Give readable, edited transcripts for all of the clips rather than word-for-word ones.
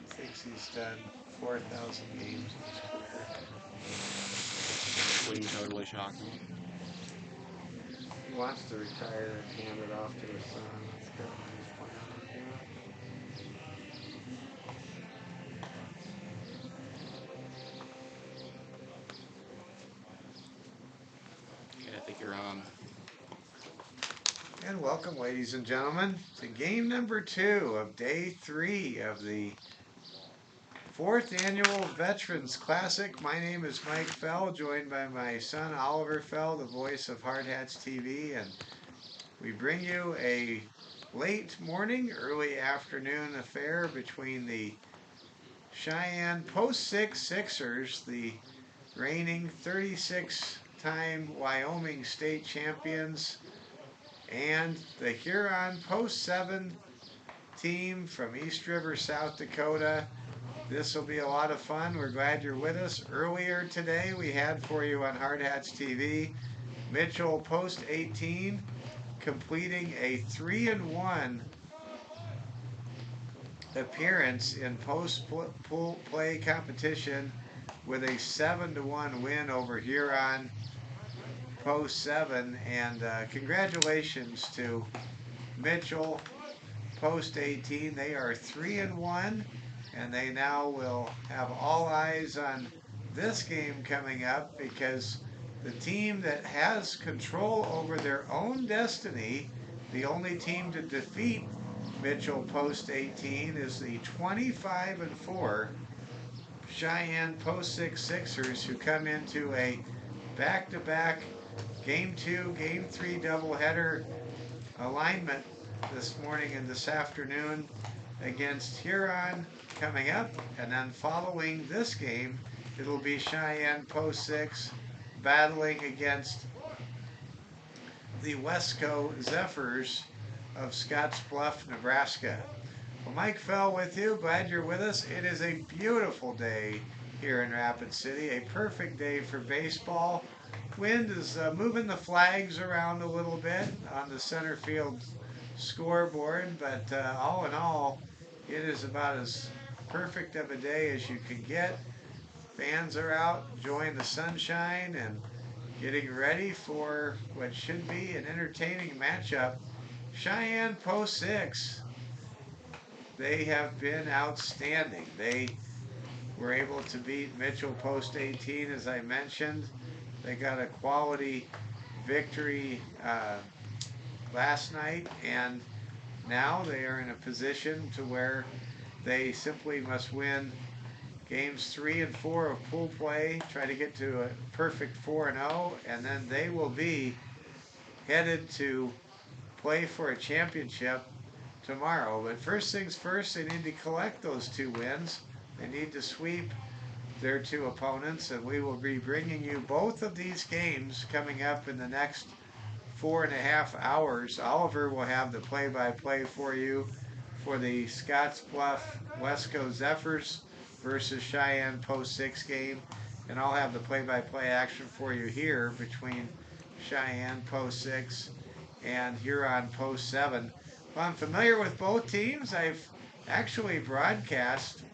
thinks he's done 4,000 games in his career. Wouldn't totally shock me. He wants to retire and hand it off to his son. That's kind of his plan. Okay, I think you're on. And welcome, ladies and gentlemen, to game number 2 of day 3 of the 4th annual Veterans Classic. My name is Mike Fell, joined by my son Oliver Fell, the voice of Hard Hats TV, and we bring you a late morning, early afternoon affair between the Cheyenne Post 6 Sixers, the reigning 36-time Wyoming state champions, and the Huron Post 7 team from East River, South Dakota. This will be a lot of fun. We're glad you're with us. Earlier today, we had for you on Hard Hats TV, Mitchell Post 18 completing a 3-1 appearance in post play competition with a 7-1 win over Huron Post 7. And congratulations to Mitchell Post 18. They are 3-1, and they now will have all eyes on this game coming up, because the team that has control over their own destiny, the only team to defeat Mitchell Post 18, is the 25-4 Cheyenne Post 6 Sixers, who come into a back-to-back Game 2, Game 3 doubleheader alignment this morning and this afternoon against Huron coming up, and then following this game, it'll be Cheyenne Post 6 battling against the Wesco Zephyrs of Scottsbluff, Nebraska. Well, Mike Fell with you. Glad you're with us. It is a beautiful day here in Rapid City, a perfect day for baseball. Wind is moving the flags around a little bit on the center field scoreboard, but all in all, it is about as perfect of a day as you can get. Fans are out enjoying the sunshine and getting ready for what should be an entertaining matchup. Cheyenne Post 6, they have been outstanding. They were able to beat Mitchell Post 18, as I mentioned. They got a quality victory last night, and now they are in a position to where they simply must win games 3 and 4 of pool play, try to get to a perfect 4-0, and then they will be headed to play for a championship tomorrow. But first things first, they need to collect those 2 wins. They need to sweep their 2 opponents, and we will be bringing you both of these games coming up in the next 4.5 hours. Oliver will have the play-by-play for you for the Scottsbluff Wesco Zephyrs versus Cheyenne Post 6 game, and I'll have the play-by-play action for you here between Cheyenne Post 6 and Huron Post 7. Well, I'm familiar with both teams. I've actually broadcast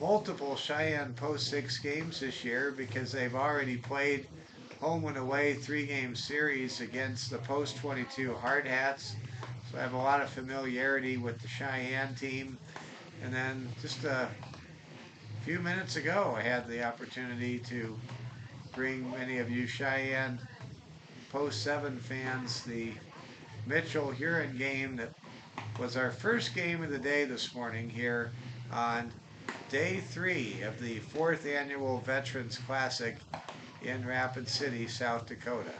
multiple Cheyenne Post 6 games this year because they've already played home and away 3-game series against the Post 22 Hard Hats. So I have a lot of familiarity with the Cheyenne team. And then just a few minutes ago, I had the opportunity to bring many of you Cheyenne Post 7 fans the Mitchell Huron game that was our first game of the day this morning here on day 3 of the 4th annual Veterans Classic in Rapid City, South Dakota.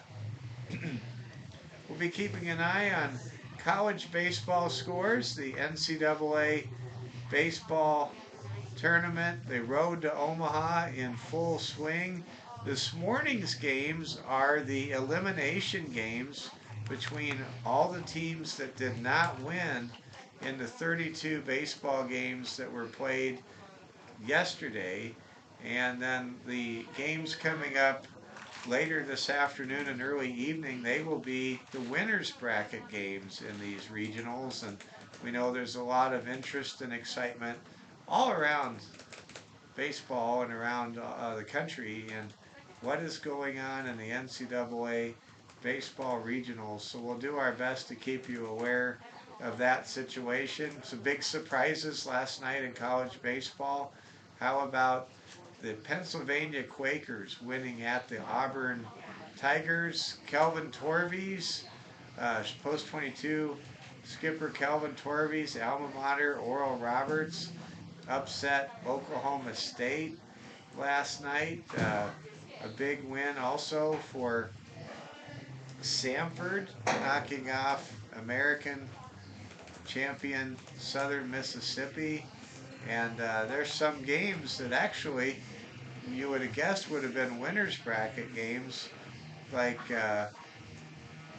We'll be keeping an eye on college baseball scores, the NCAA baseball tournament, the road to Omaha in full swing. This morning's games are the elimination games between all the teams that did not win in the 32 baseball games that were played yesterday. And then the games coming up later this afternoon and early evening, they will be the winners bracket games in these regionals. And We know there's a lot of interest and excitement all around baseball and around the country and what is going on in the NCAA baseball regionals. So we'll do our best to keep you aware of that situation. Some big surprises last night in college baseball. How about the Pennsylvania Quakers winning at the Auburn Tigers? Kelvin Torves, post 22 skipper Kelvin Torves, alma mater Oral Roberts, upset Oklahoma State last night. A big win also for Samford, knocking off American champion Southern Mississippi. And there's some games that actually you would have guessed would have been winners bracket games, like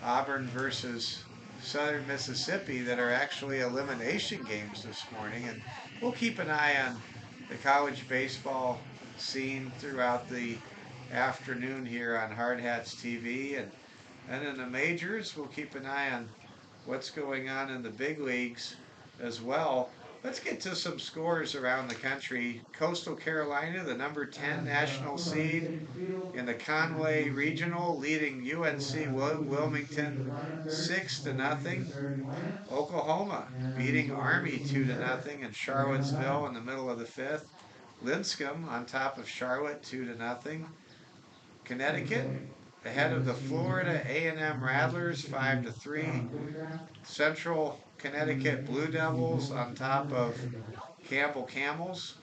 Auburn versus Southern Mississippi, that are actually elimination games this morning. And we'll keep an eye on the college baseball scene throughout the afternoon here on Hard Hats TV. And in the majors, we'll keep an eye on what's going on in the big leagues as well. Let's get to some scores around the country. Coastal Carolina, the number 10 national seed in the Conway Regional, leading UNC Wilmington 6-0. Oklahoma beating Army 2-0 in Charlottesville in the middle of the fifth. Linscomb on top of Charlotte 2-0. Connecticut ahead of the Florida A&M Rattlers 5-3. Central Connecticut Blue Devils on top of Campbell Camels.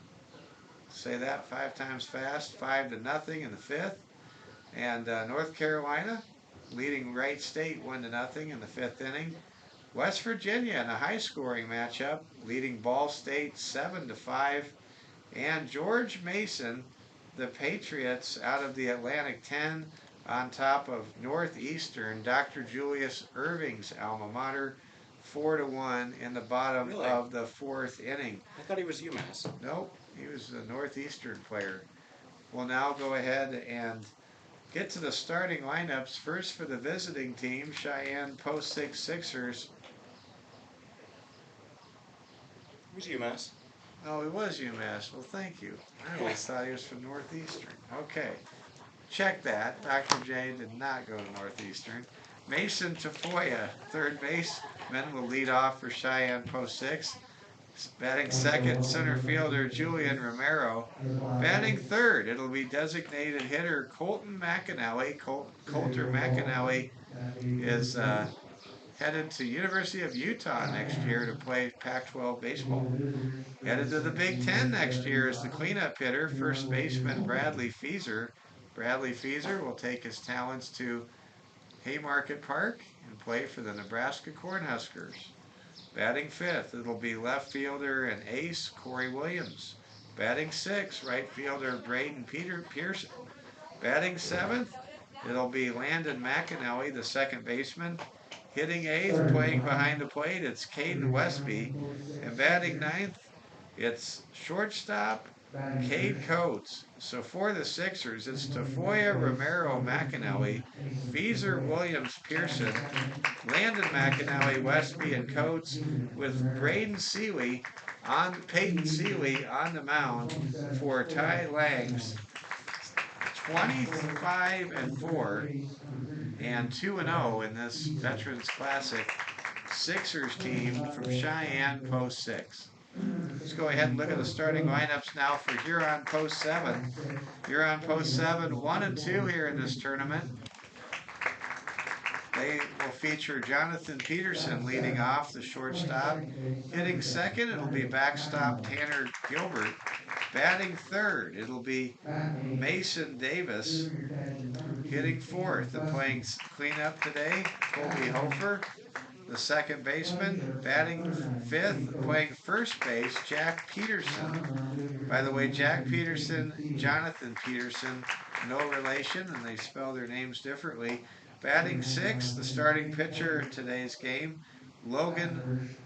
Say that 5 times fast. 5-0 in the fifth. And North Carolina leading Wright State 1-0 in the fifth inning. West Virginia in a high-scoring matchup, leading Ball State 7-5. And George Mason, the Patriots out of the Atlantic 10, on top of Northeastern, Dr. Julius Irving's alma mater, 4-1 in the bottom Really? of the fourth inning. I thought he was UMass. Nope, he was a Northeastern player. We'll now go ahead and get to the starting lineups. First for the visiting team, Cheyenne Post 6 Sixers. He was UMass. Oh, he was UMass. Well, thank you. I always thought he was from Northeastern. Okay. Check that. Dr. J did not go to Northeastern. Mason Tafoya, third baseman, will lead off for Cheyenne Post 6. Batting second, center fielder Julian Romero. Batting third, it'll be designated hitter Colton McAnally. Coulter McAnally is headed to University of Utah next year to play Pac-12 baseball. Headed to the Big Ten next year is the cleanup hitter, first baseman Bradley Feaser. Bradley Feaser will take his talents to Haymarket Park and play for the Nebraska Cornhuskers. Batting fifth, it'll be left fielder and ace Corey Williams. Batting sixth, right fielder Braden Pearson. Batting seventh, it'll be Landon McAnally, the second baseman. Hitting eighth, playing behind the plate, it's Caden Westby. And batting ninth, it's shortstop Cade Coates. So for the Sixers, it's Tafoya, Romero, McAnally, Feaser, Williams, Pearson, Landon McAnally, Westby, and Coates, with Peyton Seeley on the mound for Ty Lang's 25-4 and 2-0 in this Veterans Classic Sixers team from Cheyenne Post 6. Let's go ahead and look at the starting lineups now for Huron Post 7. Huron Post 7, 1-2 here in this tournament. They will feature Jonathan Peterson leading off, the shortstop. Hitting second, it'll be backstop Tanner Gilbert. Batting third, it'll be Mason Davis. Hitting fourth and playing cleanup today, Colby Hofer, the second baseman. Batting fifth, playing first base, Jack Peterson. By the way, Jack Peterson, Jonathan Peterson, no relation, and they spell their names differently. Batting sixth, the starting pitcher in today's game, Logan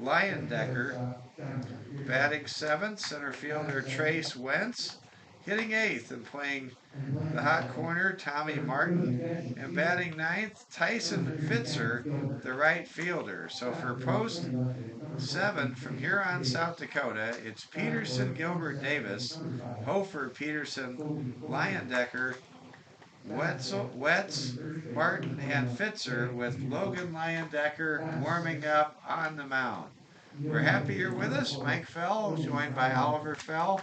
Leyendecker. Batting seventh, center fielder Trace Wentz. Hitting eighth and playing the hot corner, Tommy Martin. And batting ninth, Tyson Fitzer, the right fielder. So for post 7 from Huron, South Dakota, it's Peterson, Gilbert Davis, Hofer, Peterson, Leyendecker, Wetz, Martin, and Fitzer, with Logan Leyendecker warming up on the mound. We're happy you're with us. Mike Fell, joined by Oliver Fell.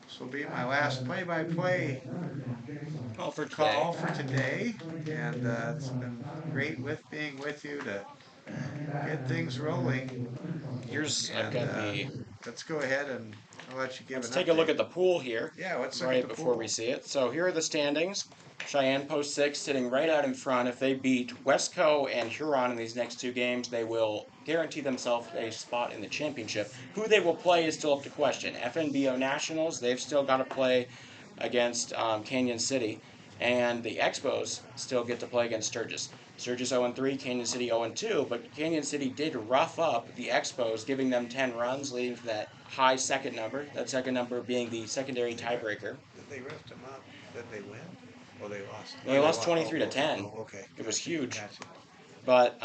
This will be my last play-by-play All for today. call for today, and it's been great being with you to get things rolling. I've got the. Let's go ahead and I'll let you give Let's an take update. a look at the pool here. Yeah, let's look right at the before pool. we see it. So here are the standings. Cheyenne post 6 sitting right out in front. If they beat Westco and Huron in these next 2 games, they will guarantee themselves a spot in the championship. Who they will play is still up to question. FNBO Nationals, they've still got to play against Canyon City. And the Expos still get to play against Sturgis. Sturgis 0-3, Canyon City 0-2, but Canyon City did rough up the Expos, giving them 10 runs, leading to that high second number. That second number being the secondary tiebreaker. Did they rift them up? Did they win? Or they lost? They lost 23-10. Oh, okay. It was huge. Gotcha. But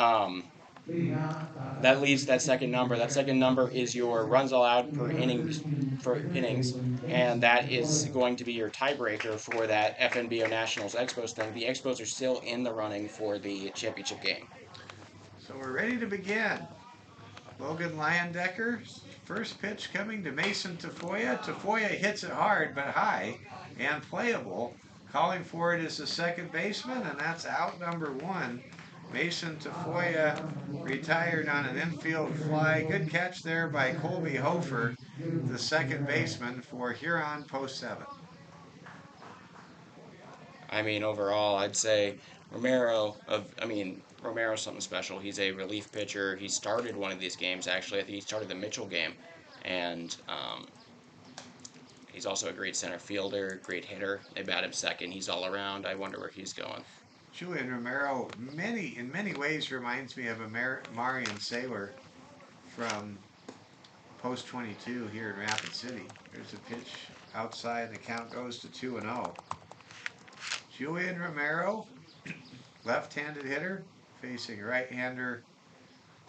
that leaves that second number. That second number is your runs allowed per innings, and that is going to be your tiebreaker for that FNBO Nationals Expos thing. The Expos are still in the running for the championship game. So we're ready to begin. Logan Leyendecker, first pitch coming to Mason Tafoya. Tafoya hits it hard but high and playable. Calling for it is the second baseman, and that's out number 1. Mason Tafoya retired on an infield fly. Good catch there by Colby Hofer, the second baseman for Huron post 7. I mean, overall, I'd say Romero's something special. He's a relief pitcher. He started one of these games, actually. I think he started the Mitchell game. And he's also a great center fielder, great hitter. They bat him second. He's all around. I wonder where he's going. Julian Romero, in many ways, reminds me of a Marion Saylor from post 22 here in Rapid City. There's a pitch outside, and the count goes to 2-0. Julian Romero, left-handed hitter, facing right-hander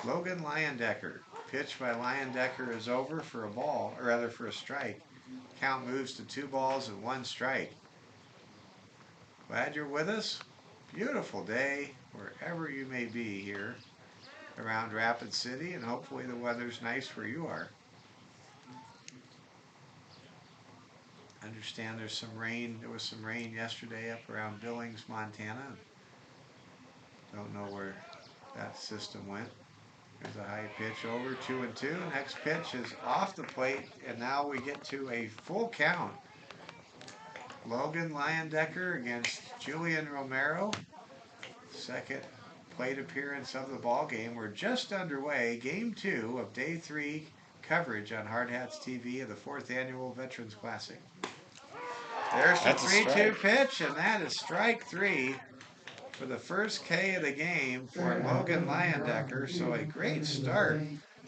Logan Leyendecker. Pitch by Leyendecker is over for a ball, or rather for a strike. Count moves to 2 balls and 1 strike. Glad you're with us. Beautiful day wherever you may be here around Rapid City, and hopefully the weather's nice where you are. I understand there's some rain. There was some rain yesterday up around Billings, Montana. Don't know where that system went. There's a high pitch over, 2-2. Next pitch is off the plate, and now we get to a full count. Logan Leyendecker against Julian Romero. Second plate appearance of the ball game. We're just underway. Game 2 of Day 3 coverage on Hard Hats TV of the 4th Annual Veterans Classic. There's the 3-2 pitch, and that is strike 3 for the first K of the game for Logan Leyendecker. So a great start.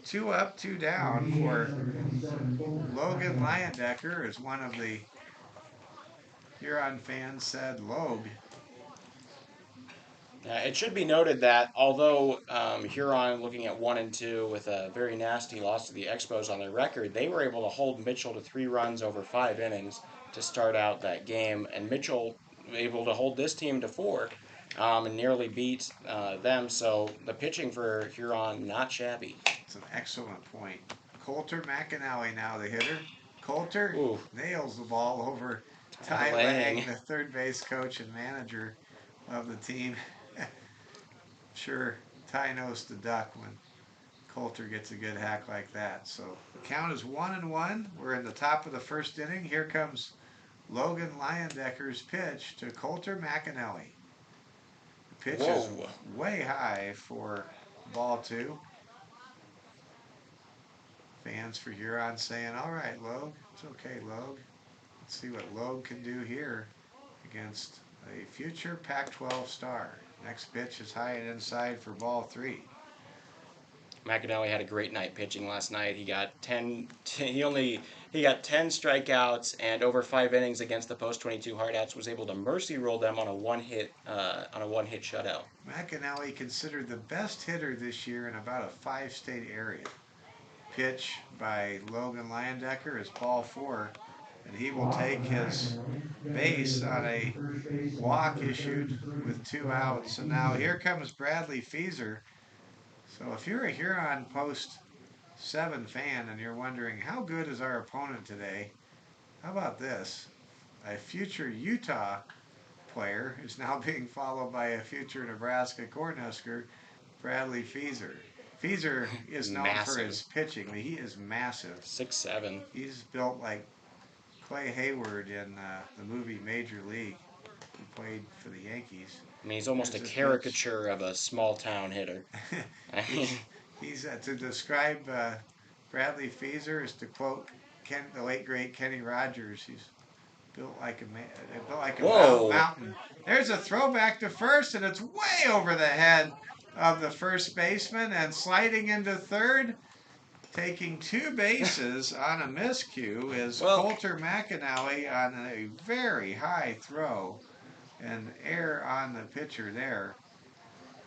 2 up, 2 down for Logan Leyendecker, as one of the Huron fans said, Log. It should be noted that although Huron looking at 1-2 with a very nasty loss to the Expos on their record, they were able to hold Mitchell to 3 runs over 5 innings to start out that game, and Mitchell able to hold this team to 4 and nearly beat them. So the pitching for Huron, not shabby. It's an excellent point. Coulter McAnally now the hitter. Coulter nails the ball over Ty Lang, the third base coach and manager of the team. Sure, Ty knows to duck when Coulter gets a good hack like that. So the count is 1-1. We're in the top of the first inning. Here comes Logan Leyendecker's pitch to Coulter McAnally. The pitch is way high for ball 2. Fans for Huron saying, all right, Logue, it's okay, Logue. Let's see what Logue can do here against a future Pac-12 star. Next pitch is high and inside for ball 3. McAnally had a great night pitching last night. He got 10. He got 10 strikeouts and over 5 innings against the post 22 hardouts. Was able to mercy roll them on a one hit shutout. McAnally considered the best hitter this year in about a 5-state area. Pitch by Logan Leyendecker is ball 4, and he will take his base on a walk issued with 2 outs. And now here comes Bradley Feaser. So if you're a Huron Post 7 fan and you're wondering how good is our opponent today, how about this? A future Utah player is now being followed by a future Nebraska Cornhusker, Bradley Feaser. Feaser is known for his pitching. I mean, he is massive. 6'7". He's built like Clay Hayward in the movie Major League. He played for the Yankees. I mean, he's almost a caricature of a small town hitter. He's to describe Bradley Feaser is to quote the late great Kenny Rogers. He's built like a mountain. There's a throwback to first, and it's way over the head of the first baseman and sliding into third. Taking 2 bases on a miscue is Coulter McAnally on a very high throw and error on the pitcher there.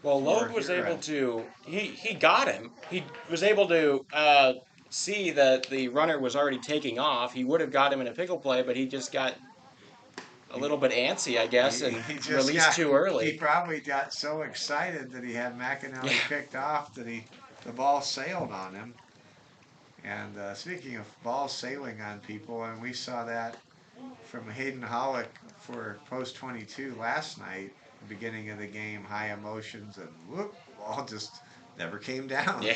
Well, Loeb was able to. He got him. He was able to see that the runner was already taking off. He would have got him in a pickle play, but he just got a little bit antsy, I guess, and released too early. He probably got so excited that he had McAnally picked off that the ball sailed on him. And speaking of ball sailing on people, and we saw that from Hayden Hollick for post 22 last night, the beginning of the game, high emotions, and whoop, ball just never came down. Yeah.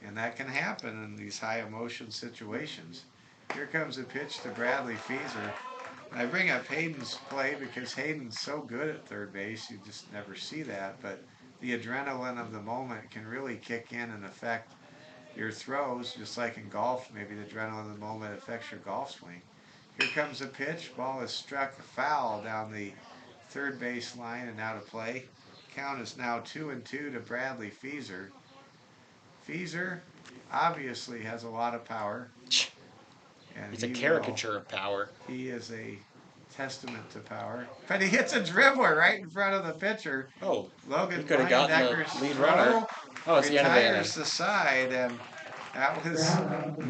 And that can happen in these high emotion situations. Here comes a pitch to Bradley Feaser. I bring up Hayden's play because Hayden's so good at third base, you just never see that. But the adrenaline of the moment can really kick in and affect your throws, just like in golf. Maybe the adrenaline of the moment affects your golf swing. Here comes a pitch. Ball is struck foul down the third base line and out of play. Count is now 2-2 to Bradley Feaser. Feaser obviously has a lot of power. And he's a caricature of power. He is a testament to power. But he hits a dribbler right in front of the pitcher. Oh, Logan he could have gotten the lead runner. Oh, it's the end of the inning. Retires the side, and that was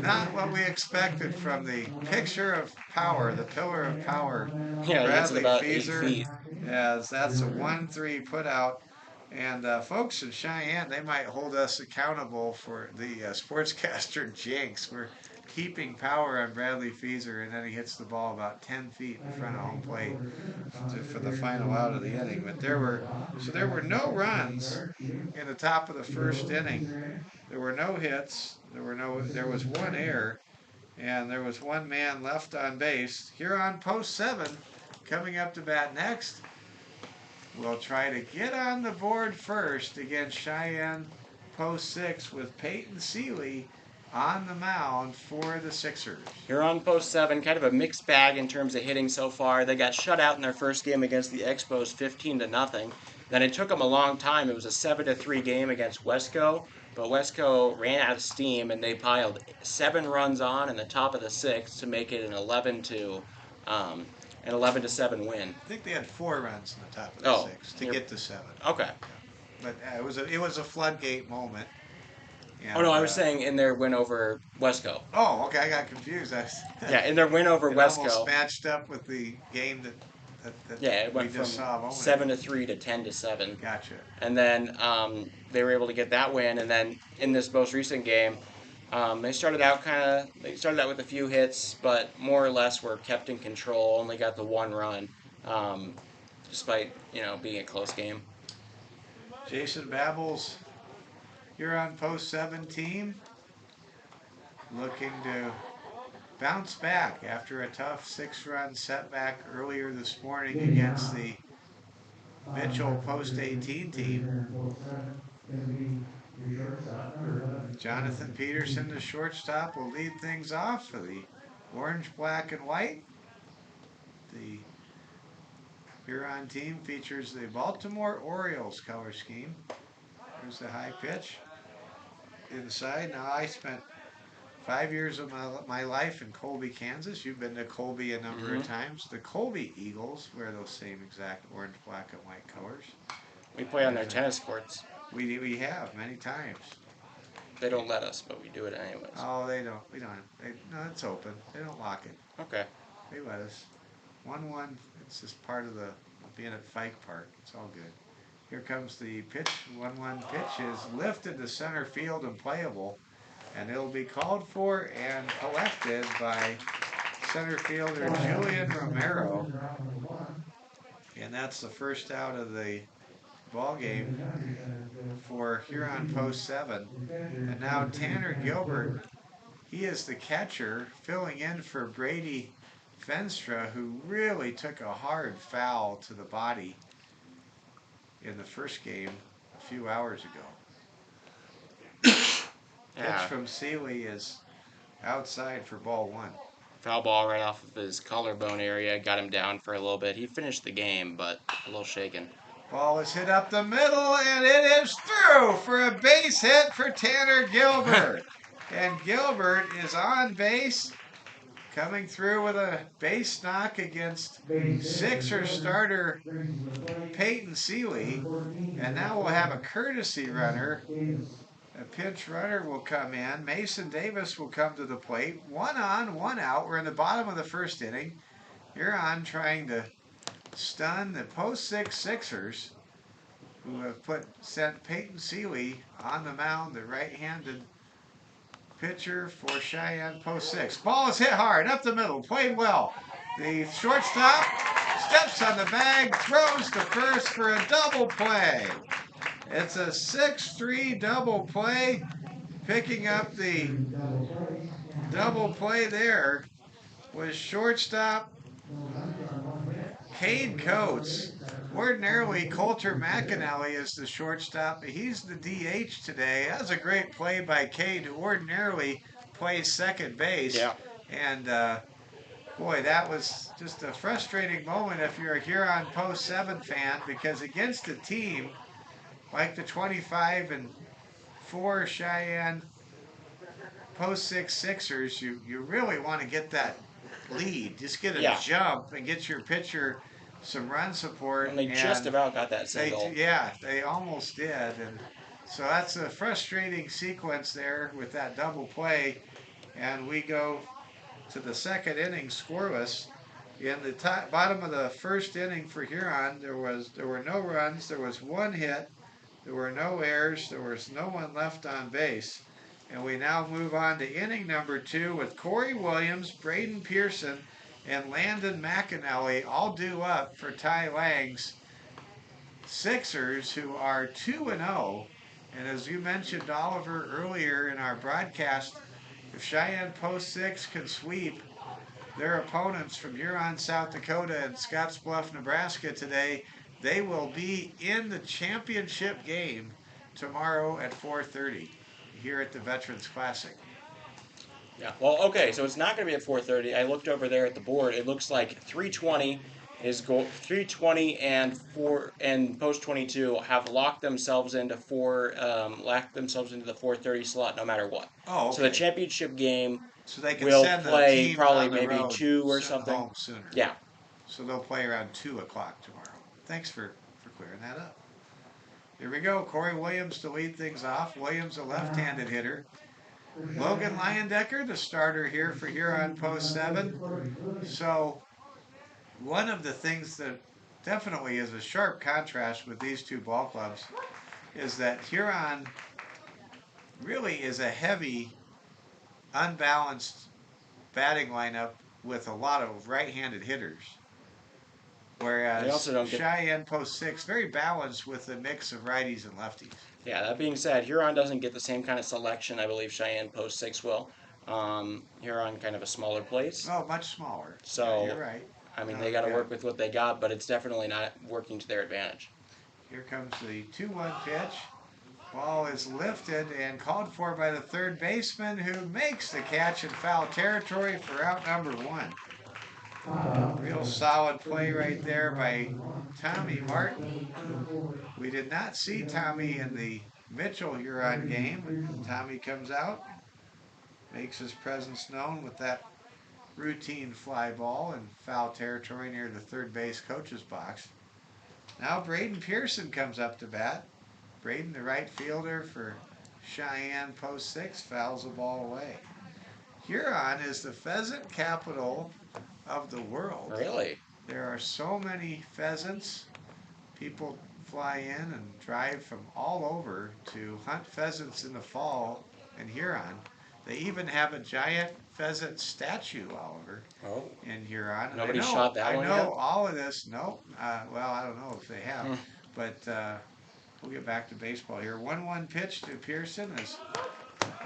not what we expected from the picture of power, the pillar of power. Yeah, Bradley about Feaser, 8 feet. as that's a 1-3 put out. And folks in Cheyenne, they might hold us accountable for the sportscaster jinx. We're keeping power on Bradley Feaser, and then he hits the ball about 10 feet in front of home plate for the final out of the inning. But there were no runs in the top of the first inning. There were no hits. There was 1 error, and there was 1 man left on base. Huron post 7 coming up to bat next. We'll try to get on the board first against Cheyenne post 6 with Peyton Seeley on the mound for the Sixers. Huron post 7, kind of a mixed bag in terms of hitting so far. They got shut out in their first game against the Expos 15-0. Then it took them a long time. It was a 7-3 game against Wesco, but Wesco ran out of steam and they piled 7 runs on in the top of the 6th to make it an 11-7 win. I think they had 4 runs in the top of the 6th to get to 7. Okay. But it was a floodgate moment. And, I was saying in their win over Wesco. Oh, okay, I got confused. Yeah, in their win over Wesco. Almost matched up with the game that it went from 7-3 to 10-7. Gotcha. And then they were able to get that win, and then in this most recent game, they started out with a few hits, but more or less were kept in control. Only got the 1 run, despite being a close game. Jason Babbels, Huron post 7 team, looking to bounce back after a tough 6-run setback earlier this morning against the Mitchell post 18 team. Jonathan Peterson, the shortstop, will lead things off for the orange, black, and white. The Huron team features the Baltimore Orioles color scheme. Here's the high pitch. inside. Now, I spent 5 years of my life in Colby, Kansas. You've been to Colby a number of times. The Colby Eagles wear those same exact orange, black, and white colors. We play on their tennis courts. We have many times. They don't let us, but we do it anyways. Oh, they don't. We don't. No, it's open. They don't lock it. Okay. They let us. 1-1. It's just part of the being at Fike Park. It's all good. Here comes the pitch. 1-1 pitch is lifted to center field and playable, and it'll be called for and collected by center fielder Julian Romero. And that's the first out of the ball game for Huron Post 7. And now Tanner Gilbert, he is the catcher filling in for Brady Fenstra, who really took a hard foul to the body in the first game a few hours ago. Yeah. Pitch from Seeley is outside for ball 1. Foul ball right off of his collarbone area, got him down for a little bit. He finished the game, but a little shaken. Ball is hit up the middle, and it is through for a base hit for Tanner Gilbert. And Gilbert is on base, coming through with a base knock against Sixer starter Peyton Seeley. And now we'll have a courtesy runner. A pinch runner will come in. Mason Davis will come to the plate. 1 on, 1 out. We're in the bottom of the first inning. Huron trying to stun the post 6 Sixers, who have sent Peyton Seeley on the mound, the right-handed pitcher for Cheyenne post 6. Ball is hit hard up the middle, played well. The shortstop steps on the bag, throws to first for a double play. It's a 6-3 double play. Picking up the double play there was shortstop Cade Coates. Ordinarily, Coulter McAnally is the shortstop. He's the DH today. That was a great play by Cade, who ordinarily plays second base. Yeah. And, boy, that was just a frustrating moment if you're a Huron Post 7 fan, because against a team like the 25-4 Cheyenne Post 6 Sixers, you really want to get that lead. Just get a jump and get your pitcher some run support. And they just about got that single. They almost did. And so that's a frustrating sequence there with that double play. And we go to the second inning scoreless. In the bottom of the first inning for Huron, there were no runs. There was 1 hit. There were no errors. There was no one left on base. And we now move on to inning number 2 with Corey Williams, Braden Pearson, and Landon McAnally all due up for Ty Lang's Sixers, who are 2-0. And as you mentioned, Oliver, earlier in our broadcast, if Cheyenne Post 6 can sweep their opponents from Huron, South Dakota, and Scottsbluff, Nebraska today, they will be in the championship game tomorrow at 4:30 here at the Veterans Classic. Yeah. Well, okay, so it's not going to be at 4:30. I looked over there at the board. It looks like 3:20 is 3:20 and Post 22 have locked themselves into the 4:30 slot no matter what. Oh, okay. So the championship game so they can will send the play teams probably on the maybe road, 2 or send something. home sooner. Yeah. So they'll play around 2 o'clock tomorrow. Thanks for clearing that up. Here we go. Corey Williams to lead things off. Williams, a left-handed hitter. Logan Leyendecker, the starter here for Huron Post 7. So one of the things that definitely is a sharp contrast with these two ball clubs is that Huron really is a heavy, unbalanced batting lineup with a lot of right-handed hitters. Whereas Cheyenne Post 6, very balanced with a mix of righties and lefties. Yeah, that being said, Huron doesn't get the same kind of selection I believe Cheyenne Post 6 will. Huron kind of a smaller place. Oh, much smaller. So, yeah, you're right. I mean, they got to work with what they got, but it's definitely not working to their advantage. Here comes the 2-1 pitch. Ball is lifted and called for by the third baseman, who makes the catch in foul territory for out number 1. Real solid play right there by Tommy Martin. We did not see Tommy in the Mitchell Huron game. Tommy comes out, makes his presence known with that routine fly ball in foul territory near the third base coach's box. Now Braden Pearson comes up to bat. Braden, the right fielder for Cheyenne post 6, fouls the ball away. Huron is the pheasant capital of the world. Really? There are so many pheasants. People fly in and drive from all over to hunt pheasants in the fall in Huron. They even have a giant pheasant statue, Oliver, Oh, in Huron. And nobody shot that I one know yet? all of this. No, well, I don't know if they have, Hmm. but we'll get back to baseball here. 1-1 pitch to Pearson is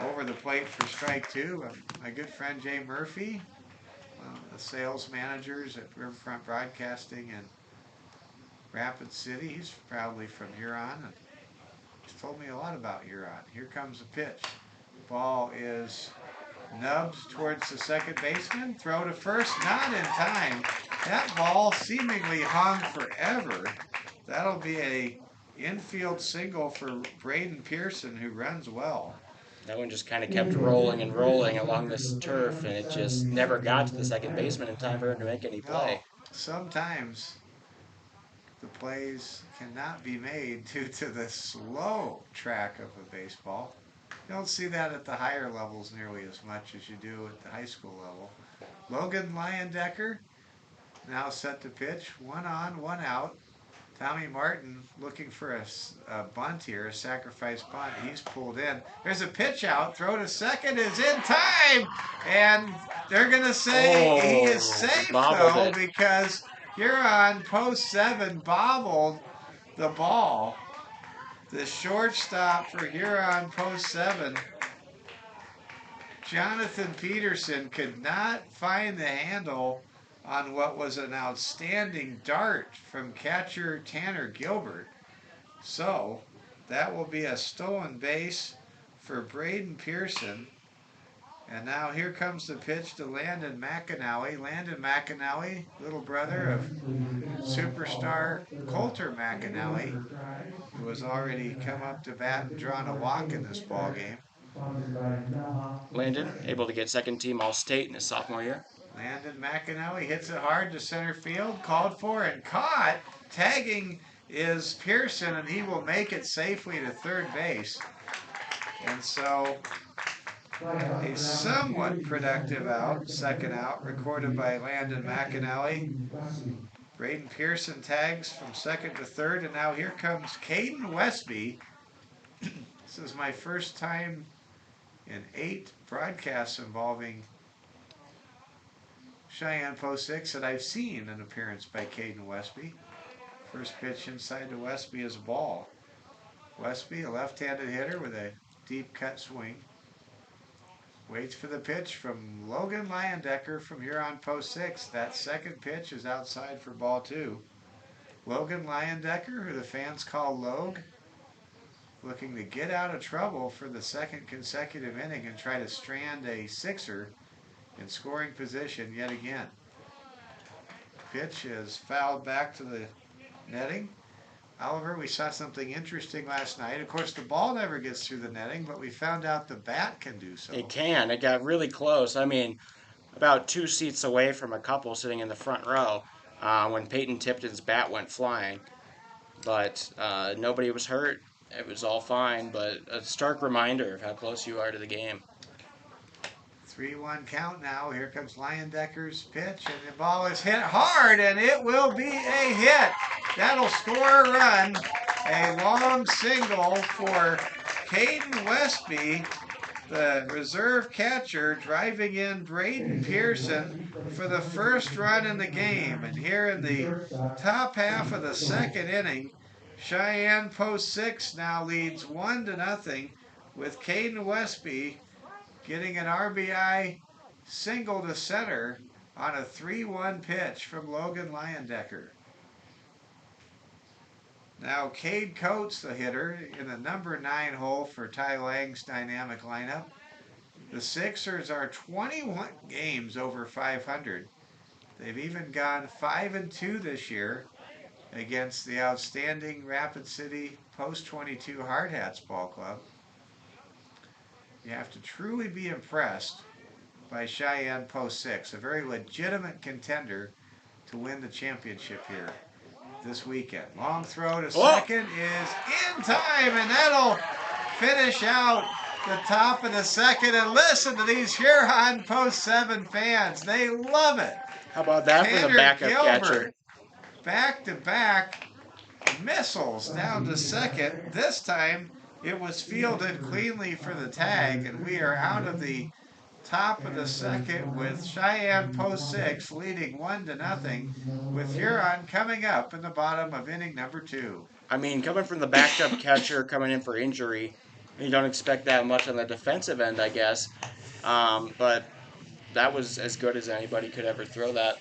over the plate for strike 2. My good friend Jay Murphy, one of the sales managers at Riverfront Broadcasting in Rapid City. He's proudly from Huron, and he's told me a lot about Huron. Here comes the pitch. Ball is nubbed towards the second baseman. Throw to first, not in time. That ball seemingly hung forever. That'll be a infield single for Braden Pearson, who runs well. That one just kind of kept rolling and rolling along this turf, and it just never got to the second baseman in time for him to make any No, play. sometimes the plays cannot be made due to the slow track of a baseball. You don't see that at the higher levels nearly as much as you do at the high school level. Logan Leyendecker now set to pitch. 1 on, 1 out. Tommy Martin looking for a bunt here, a sacrifice bunt. He's pulled in. There's a pitch out. Throw to second is in time. And they're going to say he is Oh, safe, bobbled though, it. because Huron post 7 bobbled the ball. The shortstop for Huron post 7, Jonathan Peterson, could not find the handle on what was an outstanding dart from catcher Tanner Gilbert. So that will be a stolen base for Braden Pearson. And now here comes the pitch to Landon McAnally. Landon McAnally, little brother of superstar Coulter McAnally, who has already come up to bat and drawn a walk in this ball game. Landon, able to get second team All State in his sophomore year. Landon McAnally hits it hard to center field, called for and caught. Tagging is Pearson, and he will make it safely to third base. And so a somewhat productive out, second out, recorded by Landon McAnally. Braden Pearson tags from second to third, and now here comes Caden Westby. This is my first time in 8 broadcasts involving Cheyenne Post 6 that I've seen an appearance by Caden Westby. First pitch inside to Westby is a ball. Westby, a left-handed hitter with a deep cut swing. Waits for the pitch from Logan Leyendecker from Huron Post 6. That second pitch is outside for ball 2. Logan Leyendecker, who the fans call Logue, looking to get out of trouble for the second consecutive inning and try to strand a sixer in scoring position yet again. Pitch is fouled back to the netting. Oliver, we saw something interesting last night. Of course, the ball never gets through the netting, but we found out the bat can do so. It can. It got really close. I mean, about 2 seats away from a couple sitting in the front row when Peyton Tipton's bat went flying. But nobody was hurt. It was all fine, but a stark reminder of how close you are to the game. 3-1 count now. Here comes Leyendecker's pitch, and the ball is hit hard, and it will be a hit. That'll score a run. A long single for Caden Westby, the reserve catcher, driving in Braden Pearson for the first run in the game. And here in the top half of the second inning, Cheyenne Post 6 now leads 1-0 with Caden Westby getting an RBI single to center on a 3-1 pitch from Logan Leyendecker. Now Cade Coates, the hitter, in the number 9 hole for Ty Lang's dynamic lineup. The Sixers are 21 games over 500. They've even gone 5-2 this year. against the outstanding Rapid City Post 22 Hard Hats Ball Club. You have to truly be impressed by Cheyenne Post 6, a very legitimate contender to win the championship here this weekend. Long throw to second is in time, and that'll finish out the top of the second. And listen to these Huron Post 7 fans. They love it. How about that for the backup catcher? Back-to-back missiles down to second. This time it was fielded cleanly for the tag, and we are out of the top of the second with Cheyenne Post 6 leading 1-0, with Huron coming up in the bottom of inning number 2. I mean, coming from the backed up catcher coming in for injury, you don't expect that much on the defensive end, I guess. But that was as good as anybody could ever throw that.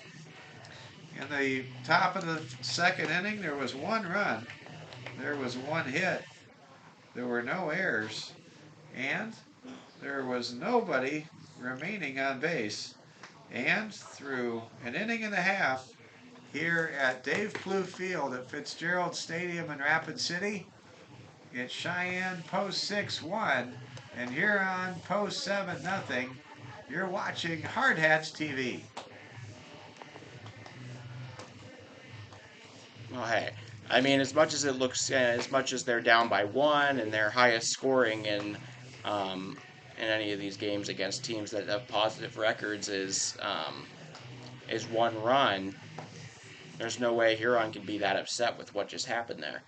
In the top of the second inning, there was 1 run. There was 1 hit. There were no errors. And there was nobody remaining on base. And through an inning and a half, here at Dave Plouffe Field at Fitzgerald Stadium in Rapid City, it's Cheyenne Post 6 1 and Huron Post 7 0. You're watching Hard Hats TV. Well, hey, I mean, as much as it looks, as much as they're down by 1 and their highest scoring in any of these games against teams that have positive records is 1 run. There's no way Huron can be that upset with what just happened there.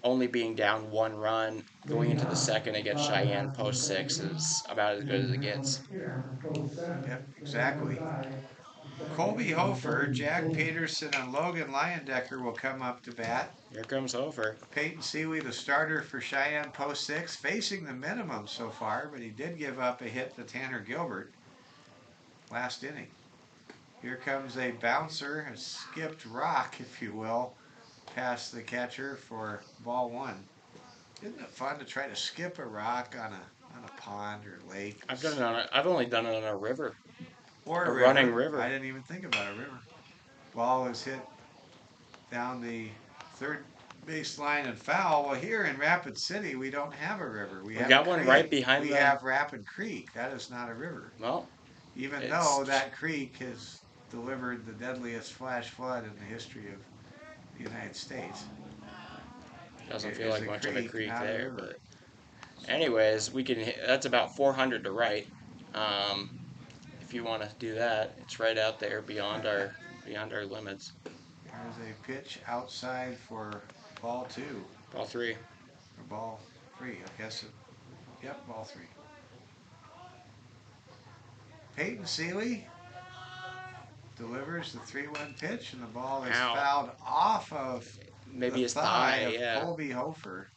Only being down 1 run going into the second against Cheyenne Post 6 is about as good as it gets. Yep, exactly. Colby Hofer, Jack Peterson, and Logan Leyendecker will come up to bat. Here comes Hofer. Peyton Seeley, the starter for Cheyenne Post 6, facing the minimum so far, but he did give up a hit to Tanner Gilbert last inning. Here comes a bouncer, a skipped rock, if you will, past the catcher for ball 1. Isn't it fun to try to skip a rock on a pond or lake? I've only done it on a river. Or a running river. I didn't even think about a river. Ball was hit down the third baseline and foul. Well, here in Rapid City, we don't have a river. We have got one right behind We have Rapid Creek. That is not a river. Well, even though that creek has delivered the deadliest flash flood in the history of the United States. Doesn't feel like much of a creek there, but anyways, we can. That's about 400 to right. If you want to do that, it's right out there beyond our limits. There's a pitch outside for ball 2. Ball 3. Or ball 3, I guess. Yep, ball 3. Peyton Seeley delivers the 3-1 pitch, and the ball is fouled off of maybe his thigh yeah. of Colby Hofer.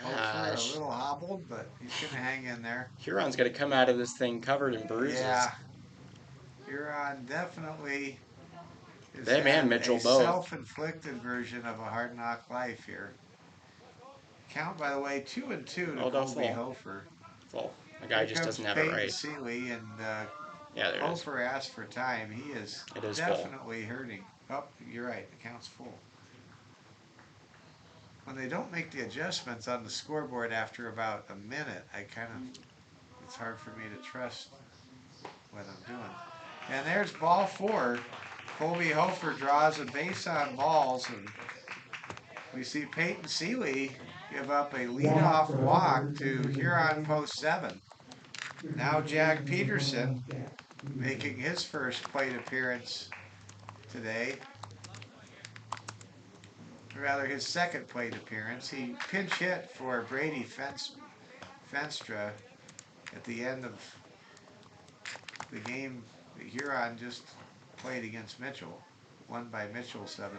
Hofer a little hobbled, but he's going to hang in there. Huron's going to come out of this thing covered in bruises. Yeah. Huron definitely is Mitchell a both. self-inflicted version of a hard knock life here. Count, by the way, 2-2 to Colby Hofer. Full. The guy just doesn't have it right. Seeley, and yeah, Hofer asked for time. He is definitely hurting. Oh, you're right. The count's full. When they don't make the adjustments on the scoreboard after about a minute, it's hard for me to trust what I'm doing. And there's ball 4. Colby Hofer draws a base on balls, and we see Peyton Seeley give up a leadoff walk to Huron Post 7. Now Jack Peterson making his first plate appearance today. Rather, his second plate appearance. He pinch hit for Brady Fenstra at the end of the game that Huron just played against Mitchell. Won by Mitchell 7-1.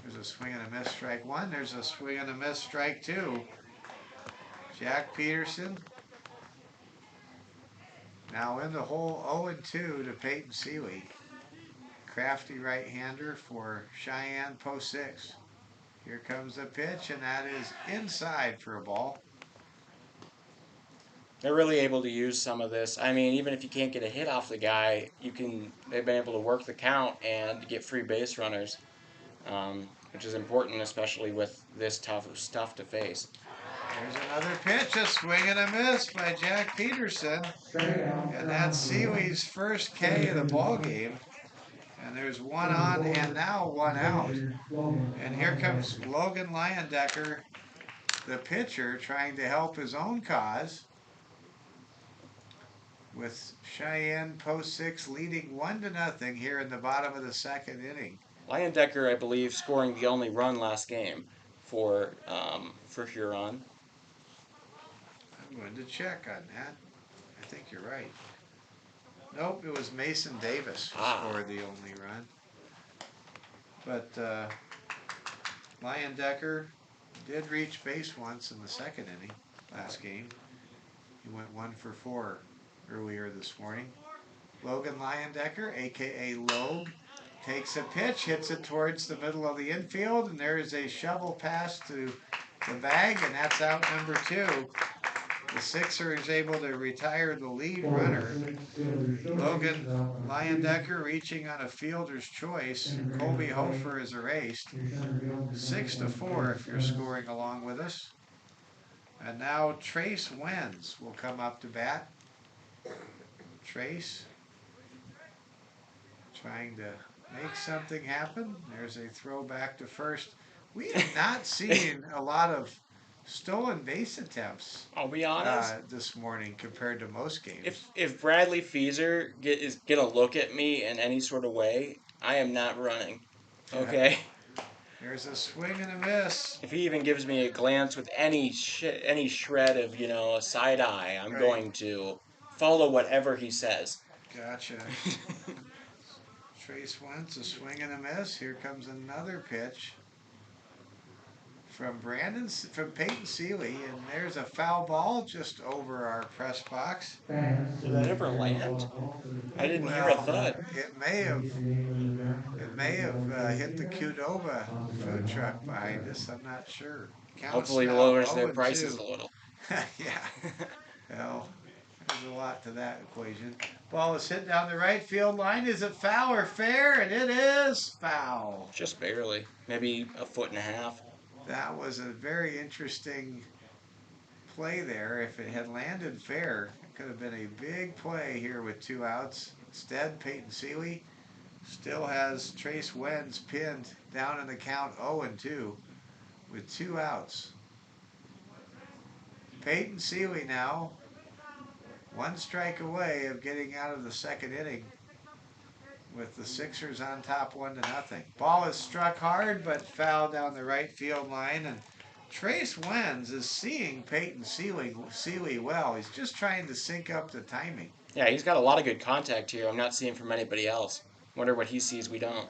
There's a swing and a miss, strike 1. There's a swing and a miss, strike 2. Jack Peterson now in the hole, 0-2 to Peyton Seeley. Crafty right-hander for Cheyenne Post 6. Here comes the pitch, and that is inside for a ball. They're really able to use some of this. I mean, even if you can't get a hit off the guy, they've been able to work the count and get free base runners, which is important, especially with this tough of stuff to face. There's another pitch, a swing and a miss by Jack Peterson. And that's Sealy's first K of the ball game. And there's one on and now one out. And here comes Logan Leyendecker, the pitcher, trying to help his own cause, with Cheyenne post 6 leading 1-0 here in the bottom of the second inning. Leyendecker, I believe, scoring the only run last game for Huron. I'm going to check on that. I think you're right. Nope, it was Mason Davis who scored the only run. But Leyendecker did reach base once in the second inning last game. He went 1 for 4 earlier this morning. Logan Leyendecker, aka Logue, takes a pitch, hits it towards the middle of the infield, and there is a shovel pass to the bag, and that's out number 2. The Sixer is able to retire the lead runner. Logan Leyendecker reaching on a fielder's choice. Colby Hofer is erased. 6-4 if you're scoring along with us. And now Trace Wenz will come up to bat. Trace trying to make something happen. There's a throw back to first. We have not seen a lot of stolen base attempts. I'll be honest. This morning compared to most games. If Bradley Feezer is gonna look at me in any sort of way, I am not running. Okay. There's a swing and a miss. If he even gives me a glance with any shred of a side eye, I'm going to follow whatever he says. Gotcha. Trace Wentz, a swing and a miss. Here comes another pitch from Peyton Seeley, and there's a foul ball just over our press box. Did that ever land? I didn't hear a thud. It may have hit the Qdoba food truck behind us. I'm not sure. Hopefully lowers their prices a little. Yeah. Well, there's a lot to that equation. Ball is hit down the right field line. Is it foul or fair? And it is foul. Just barely. Maybe a foot and a half. That was a very interesting play there. If it had landed fair, it could have been a big play here with 2 outs. Instead, Peyton Seeley still has Trace Wenz pinned down in the count 0-2 with 2 outs. Peyton Seeley now 1 strike away of getting out of the second inning with the Sixers on top 1-0. Ball is struck hard but fouled down the right field line, and Trace Wenz is seeing Peyton Seeley well. He's just trying to sync up the timing. Yeah, he's got a lot of good contact here. I'm not seeing from anybody else. Wonder what he sees we don't.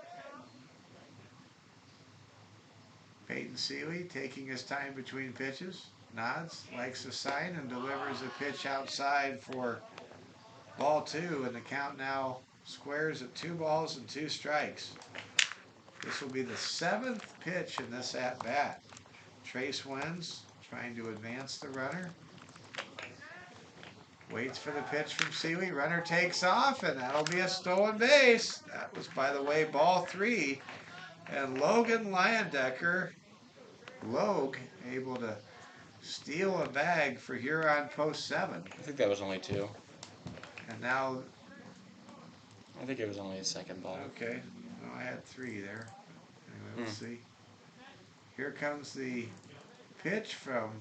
Peyton Seeley taking his time between pitches, nods, likes the sign, and delivers a pitch outside for ball 2, and the count now squares at 2 balls and 2 strikes. This will be the 7th pitch in this at-bat. Trace Wenz trying to advance the runner. Waits for the pitch from Seeley. Runner takes off, and that'll be a stolen base. That was, by the way, ball 3. And Logan Leyendecker, Logue, able to steal a bag for Huron post 7. I think that was only 2. And now... I think it was only a second ball. Okay. Well, I had 3 there. Anyway, we'll see. Here comes the pitch from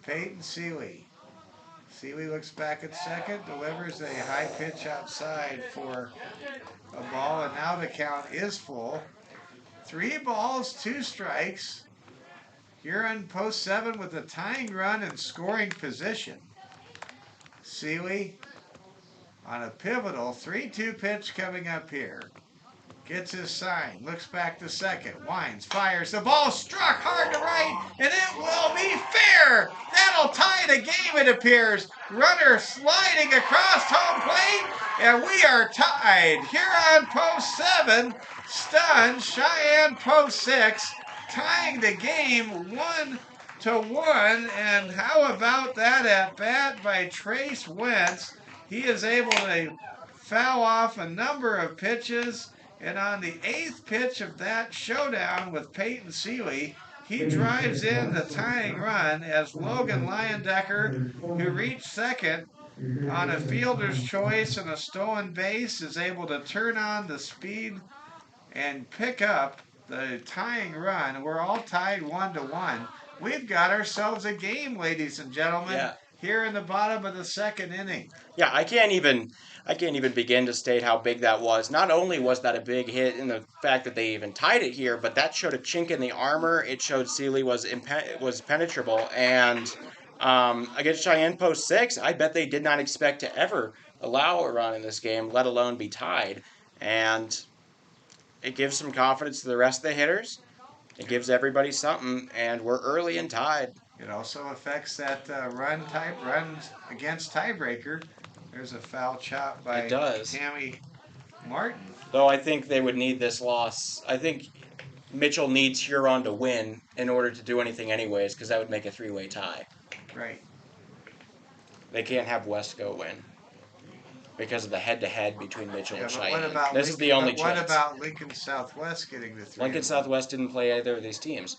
Peyton Seeley. Seeley looks back at second, delivers a high pitch outside for a ball, and now the count is full. 3 balls, 2 strikes. Huron post 7 with a tying run and scoring position. Seeley on a pivotal 3-2 pitch coming up here. Gets his sign, looks back to second, winds, fires. The ball struck hard to right, and it will be fair. That'll tie the game, it appears. Runner sliding across home plate, and we are tied. Huron post 7, stunned. Cheyenne post 6, tying the game 1 to 1. And how about that at bat by Trace Wentz? He is able to foul off a number of pitches. And on the 8th pitch of that showdown with Peyton Seeley, he drives in the tying run as Logan Leyendecker, who reached second on a fielder's choice and a stolen base, is able to turn on the speed and pick up the tying run. We're all tied 1-1. We've got ourselves a game, ladies and gentlemen, Yeah. here in the bottom of the 2nd inning. Yeah, I can't even begin to state how big that was. Not only was that a big hit in the fact that they even tied it here, but that showed a chink in the armor. It showed Seeley was penetrable, and against Cheyenne Post 6, I bet they did not expect to ever allow a run in this game, let alone be tied. And it gives some confidence to the rest of the hitters. It gives everybody something, and we're early and tied. It also affects that runs against tiebreaker. There's a foul chop by It does. Tammy Martin. Though I think they would need this loss. I think Mitchell needs Huron to win in order to do anything anyways, because that would make a 3-way tie. Right. They can't have Wesco win because of the head-to-head between Mitchell and But Cheyenne. what This is the only what chance. about Lincoln Southwest getting the 3? Lincoln Southwest didn't play either of these teams.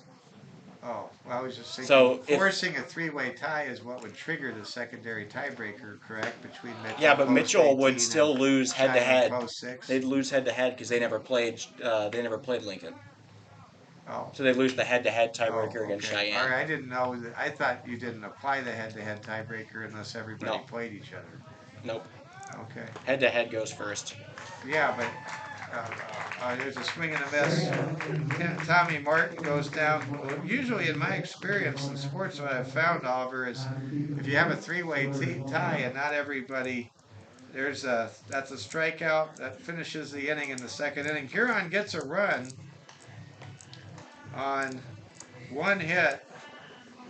Oh, well, I was just thinking, So forcing a 3-way tie is what would trigger the secondary tiebreaker, correct? Between Mitchell. Yeah, but Post Mitchell 18 would still and lose Cheyenne head-to-head. Post 6. They'd lose head-to-head because they never played. They never played Lincoln. Oh. So they'd lose the head-to-head tiebreaker against okay. Cheyenne. All right, I didn't know that. I thought you didn't apply the head-to-head tiebreaker unless everybody No. played each other. Nope. Okay. Head-to-head goes first. Yeah, but there's a swing and a miss. Tommy Martin goes down. Usually, in my experience in sports, what I've found, Oliver, is if you have a 3-way tie and not everybody, that's a strikeout that finishes the inning in the 2nd inning. Huron gets a run on 1 hit.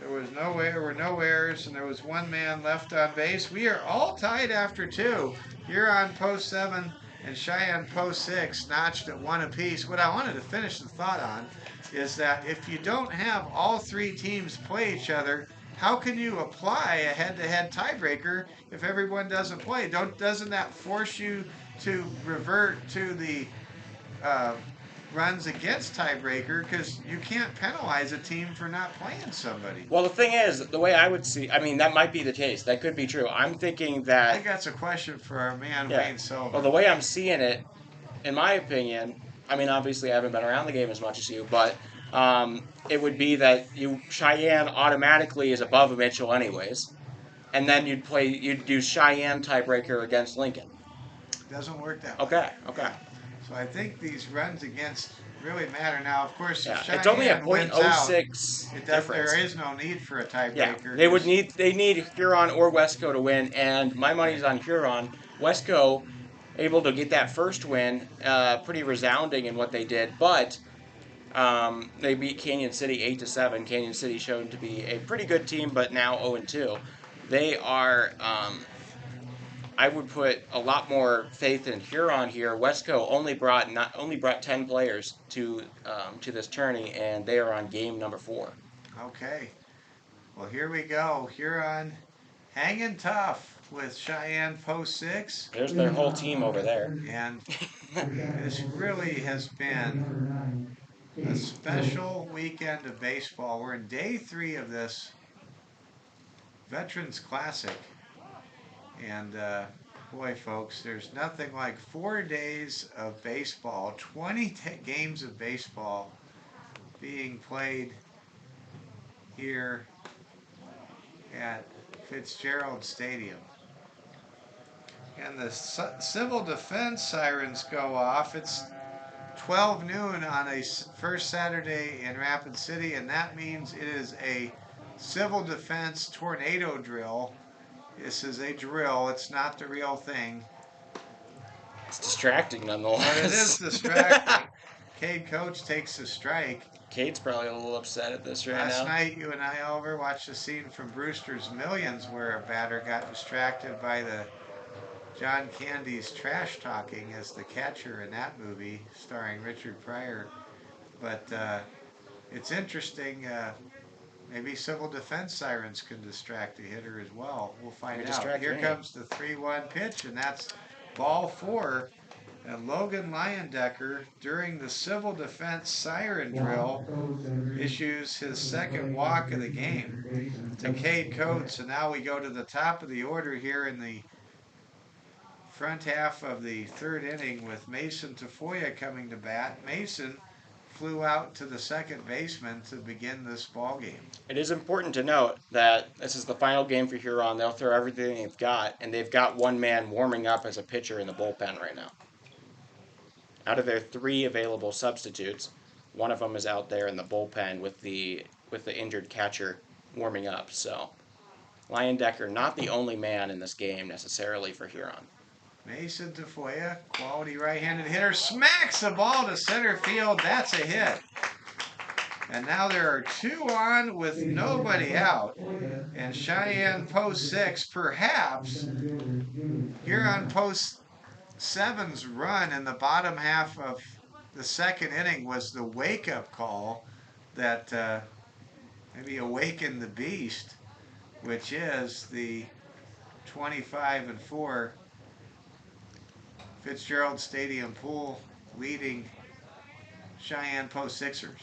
There were no errors, and there was 1 man left on base. We are all tied after 2. Huron Post 7 and Cheyenne Post 6 notched at 1 apiece. What I wanted to finish the thought on is that if you don't have all 3 teams play each other, how can you apply a head-to-head tiebreaker if everyone doesn't play? Doesn't that force you to revert to the runs against tiebreaker, because you can't penalize a team for not playing somebody? Well, the thing is, the way I would see, I mean, that might be the case. That could be true. I'm thinking I that. think that's a question for our man Yeah. Wayne Silver. Well, the way I'm seeing it, in my opinion, I mean, obviously I haven't been around the game as much as you, but it would be that Cheyenne automatically is above Mitchell anyways, and then you'd do Cheyenne tiebreaker against Lincoln. Doesn't work that way. Okay. So I think these runs against really matter. Now, of course, if Yeah, Cheyenne it's only a wins out, .06 difference. there is no need for a tiebreaker. Yeah, they need Huron or Wesco to win, and my money's on Huron. Wesco able to get that first win, pretty resounding in what they did, but they beat Canyon City 8-7. Canyon City showed to be a pretty good team, but now 0-2. They are. I would put a lot more faith in Huron here. Wesco only brought 10 players to this tourney, and they are on game number 4. Okay. Well, here we go. Huron hanging tough with Cheyenne Post 6. There's their whole team over there. And this really has been a special weekend of baseball. We're in day 3 of this Veterans Classic. And boy, folks, there's nothing like 4 days of baseball, 20 games of baseball being played here at Fitzgerald Stadium. And the civil defense sirens go off. It's 12 noon on a first Saturday in Rapid City, and that means it is a civil defense tornado drill. This is a drill. It's not the real thing. It's distracting nonetheless. But it is distracting. Cade Coach takes a strike. Cade's probably a little upset at this right now. Last night, you and I, Oliver, watched a scene from Brewster's Millions where a batter got distracted by the John Candy's trash talking as the catcher in that movie, starring Richard Pryor. But it's interesting. Maybe civil defense sirens can distract the hitter as well. We'll find out. Distract Here me. comes the 3-1 pitch, and that's ball 4. And Logan Leyendecker, during the civil defense siren drill, issues his second walk of the game to Cade Coates. And now we go to the top of the order here in the front half of the third inning with Mason Tafoya coming to bat. Mason flew out to the second baseman to begin this ball game. It is important to note that this is the final game for Huron. They'll throw everything they've got, and they've got one man warming up as a pitcher in the bullpen right now. Out of their 3 available substitutes, one of them is out there in the bullpen with the injured catcher warming up. So Leyendecker, not the only man in this game necessarily for Huron. Mason Tafoya, quality right-handed hitter, smacks the ball to center field. That's a hit. And now there are 2 on with nobody out. And Cheyenne post 6, perhaps Huron post 7's run in the bottom half of the second inning was the wake-up call that maybe awakened the beast, which is the 25-4 Fitzgerald Stadium pool leading Cheyenne post Sixers.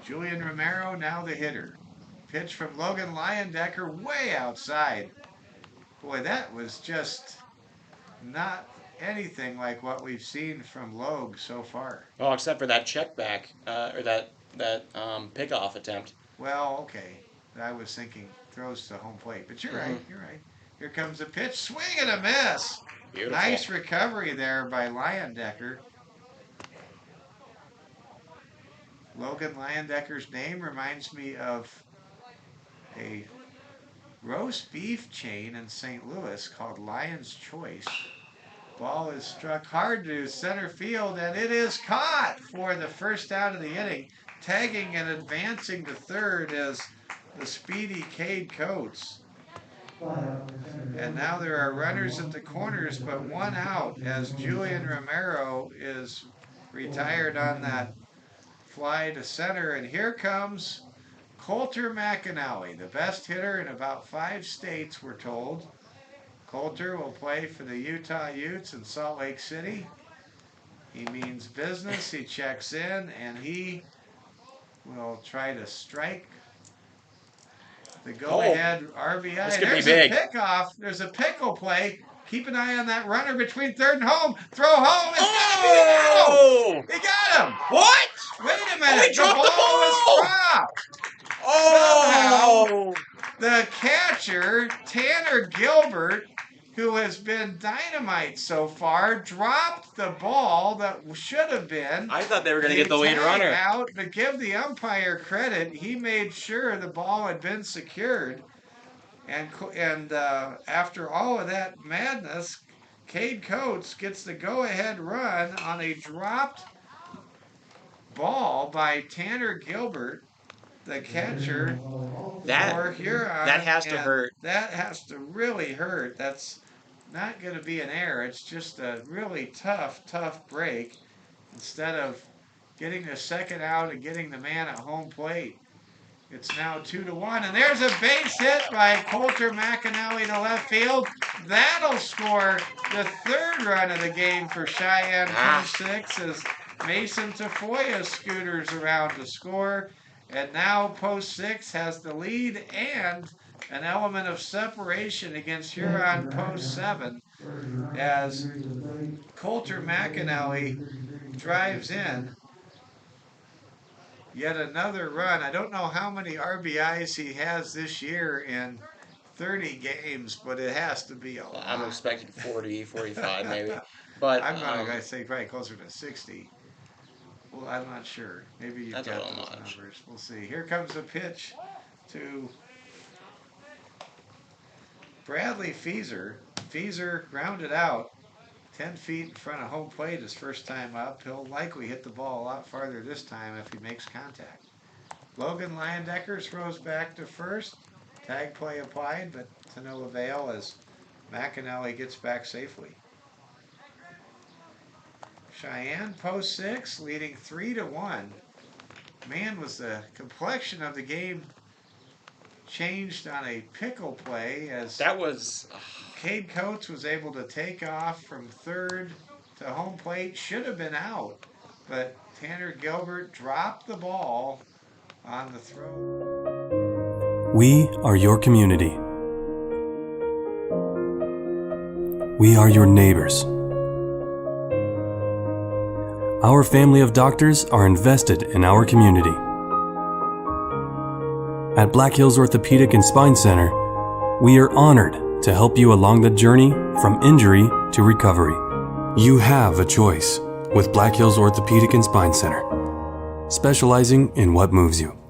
Julian Romero now the hitter. Pitch from Logan Leyendecker way outside. Boy, that was just not anything like what we've seen from Logue so far. Well, except for that check back or that pickoff attempt. Well, okay. I was thinking throws to home plate, but you're right. You're right. Here comes a pitch, swing and a miss. Beautiful. Nice recovery there by Leyendecker. Logan Leyendecker's name reminds me of a roast beef chain in St. Louis called Lion's Choice. Ball is struck hard to center field, and it is caught for the first out of the inning. Tagging and advancing to third is the speedy Cade Coates. And now there are runners at the corners, but 1 out as Julian Romero is retired on that fly to center. And here comes Coulter McAnally, the best hitter in about 5 states, we're told. Coulter will play for the Utah Utes in Salt Lake City. He means business. He checks in, and he will try to strike the go-ahead RBI. This could There's be big. A pickoff. There's a pickle play. Keep an eye on that runner between third and home. Throw home. It's gonna be out. They got him. What? Wait a minute. He dropped the ball. Was dropped. Oh! Somehow, the catcher, Tanner Gilbert, who has been dynamite so far, dropped the ball that should have been. I thought they were going to get the lead runner out, but give the umpire credit. He made sure the ball had been secured. And after all of that madness, Cade Coates gets the go-ahead run on a dropped ball by Tanner Gilbert, the catcher for Huron. That has to hurt. That has to really hurt. That's not going to be an error. It's just a really tough break. Instead of getting the second out and getting the man at home plate, it's now 2-1. And there's a base hit by Coulter McAnally to left field. That'll score the 3rd run of the game for Cheyenne post 6 as Mason Tafoya scooters around to score. And now post 6 has the lead and an element of separation against Huron post 7 as Coulter McAnally drives in yet another run. I don't know how many RBIs he has this year in 30 games, but it has to be a lot. I'm expecting 40, 45 maybe. But I'm going to say probably closer to 60. Well, I'm not sure. Maybe you've got those numbers. We'll see. Here comes a pitch to Bradley Feeser. Feeser grounded out 10 feet in front of home plate his first time up. He'll likely hit the ball a lot farther this time if he makes contact. Logan Leyendecker throws back to first. Tag play applied, but to no avail as McAnally gets back safely. Cheyenne post 6 leading 3-1. man, was the complexion of the game changed on a pickle play as That was Cade Coates was able to take off from third to home plate. Should have been out, but Tanner Gilbert dropped the ball on the throw. We are your community. We are your neighbors. Our family of doctors are invested in our community. At Black Hills Orthopedic and Spine Center, we are honored to help you along the journey from injury to recovery. You have a choice with Black Hills Orthopedic and Spine Center, specializing in what moves you.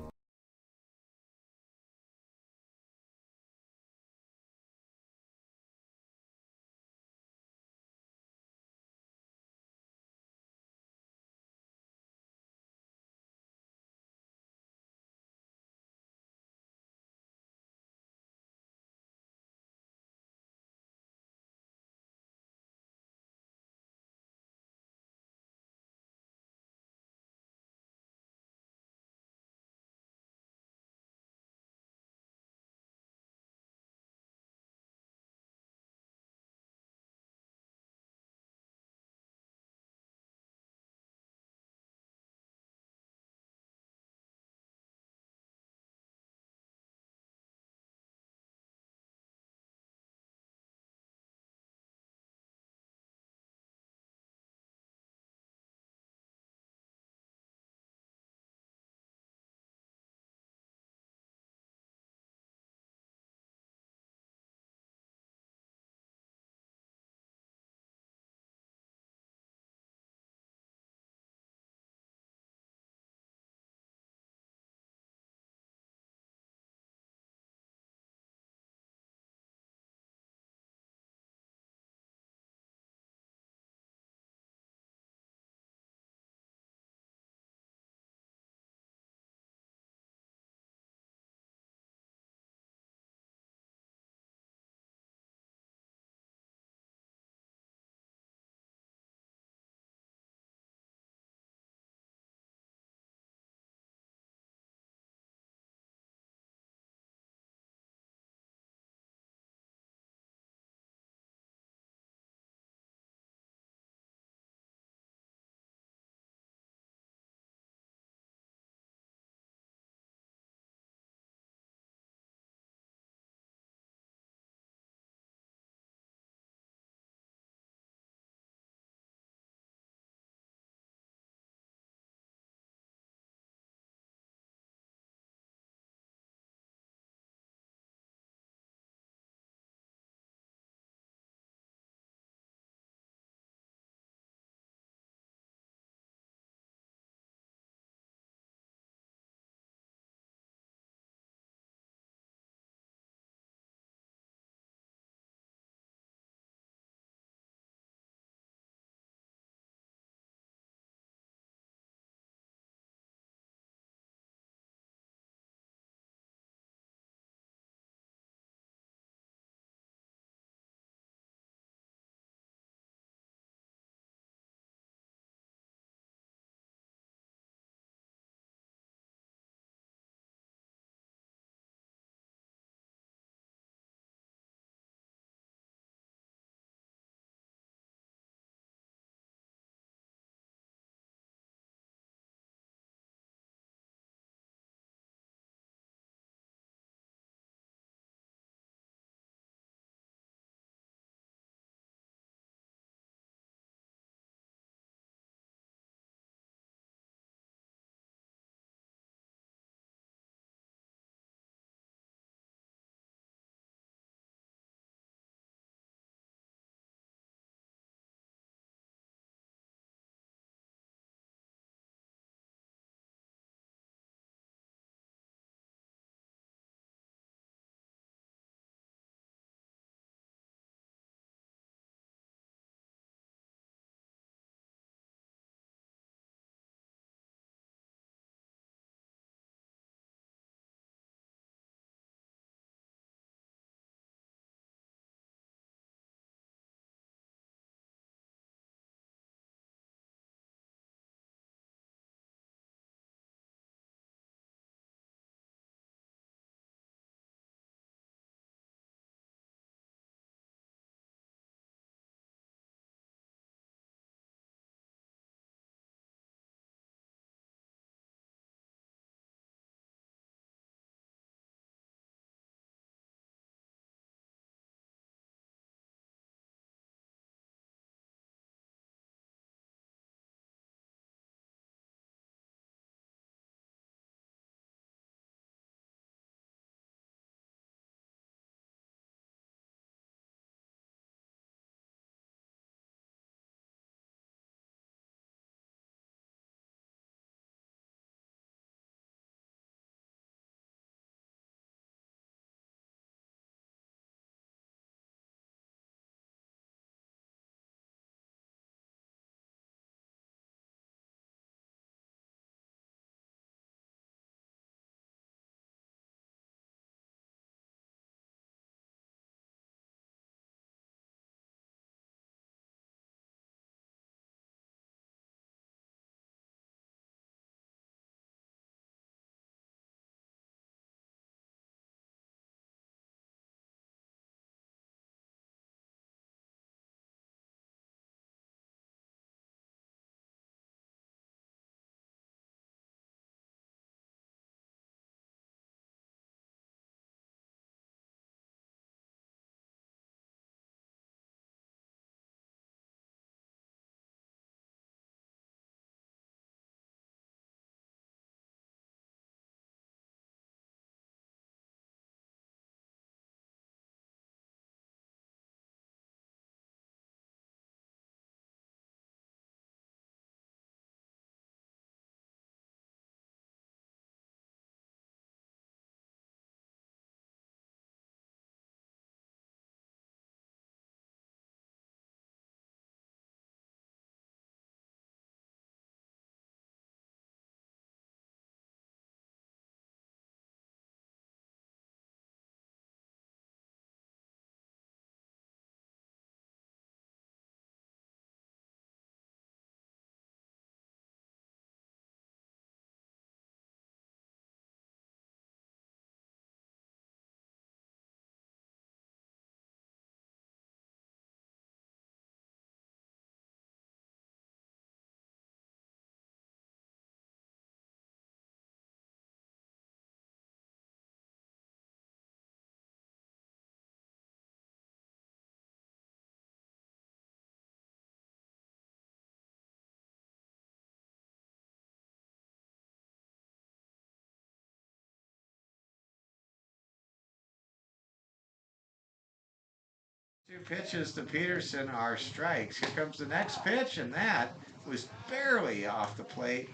Two pitches to Peterson are strikes. Here comes the next pitch, and that was barely off the plate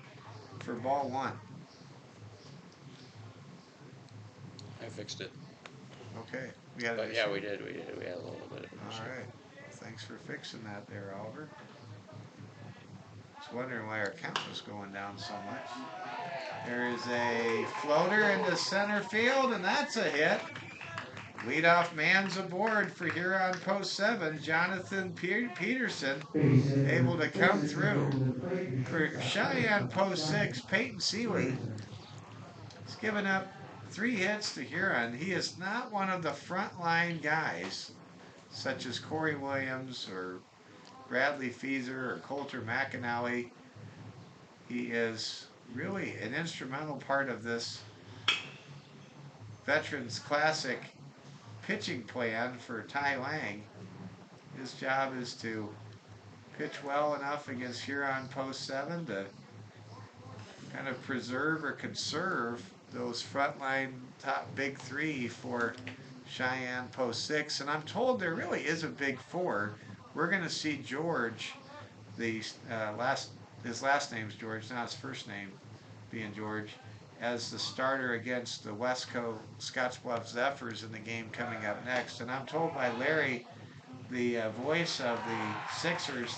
for ball one. I fixed it. Okay. We had But yeah, we did. We had a little bit of an issue. All right. Thanks for fixing that there, Oliver. Just wondering why our count was going down so much. There is a floater into center field, and that's a hit. Leadoff man's aboard for Huron post 7. Jonathan Peterson able to come through. For Cheyenne post 6, Peyton Seeley has given up 3 hits to Huron. He is not one of the frontline guys, such as Corey Williams or Bradley Feezer or Coulter McAnally. He is really an instrumental part of this Veterans Classic pitching plan for Ty Lang. His job is to pitch well enough against Huron post 7 to kind of preserve or conserve those frontline top big 3 for Cheyenne post 6. And I'm told there really is a big 4. We're going to see George, his last name's George, not his first name being George, as the starter against the Westco Scottsbluff Zephyrs in the game coming up next. And I'm told by Larry, the voice of the Sixers,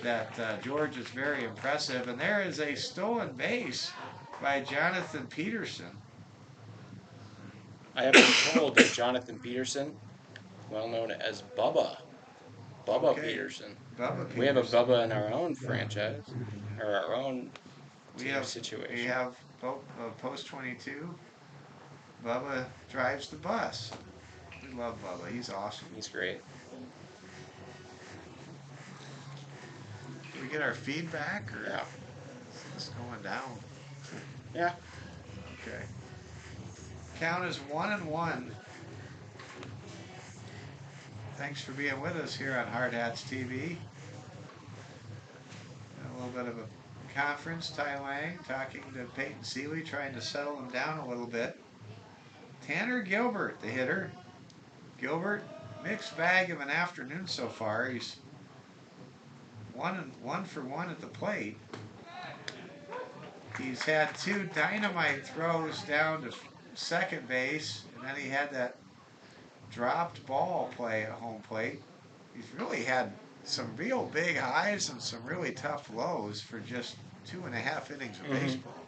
that George is very impressive. And there is a stolen base by Jonathan Peterson. I have been told that Jonathan Peterson, well known as Bubba Peterson. Bubba Peterson. We have a Bubba in our own franchise, or our own situation. We have post 22. Bubba drives the bus. We love Bubba. He's awesome. He's great. Can we get our feedback? Or Yeah. Is this going down? Yeah. Okay. Count is 1-1. Thanks for being with us here on Hard Hats TV. A little bit of a conference. Ty Lang talking to Peyton Seeley, trying to settle him down a little bit. Tanner Gilbert, the hitter. Gilbert, mixed bag of an afternoon so far. He's 1 for 1 at the plate. He's had 2 dynamite throws down to second base, and then he had that dropped ball play at home plate. He's really had some real big highs and some really tough lows for just 2.5 innings of baseball.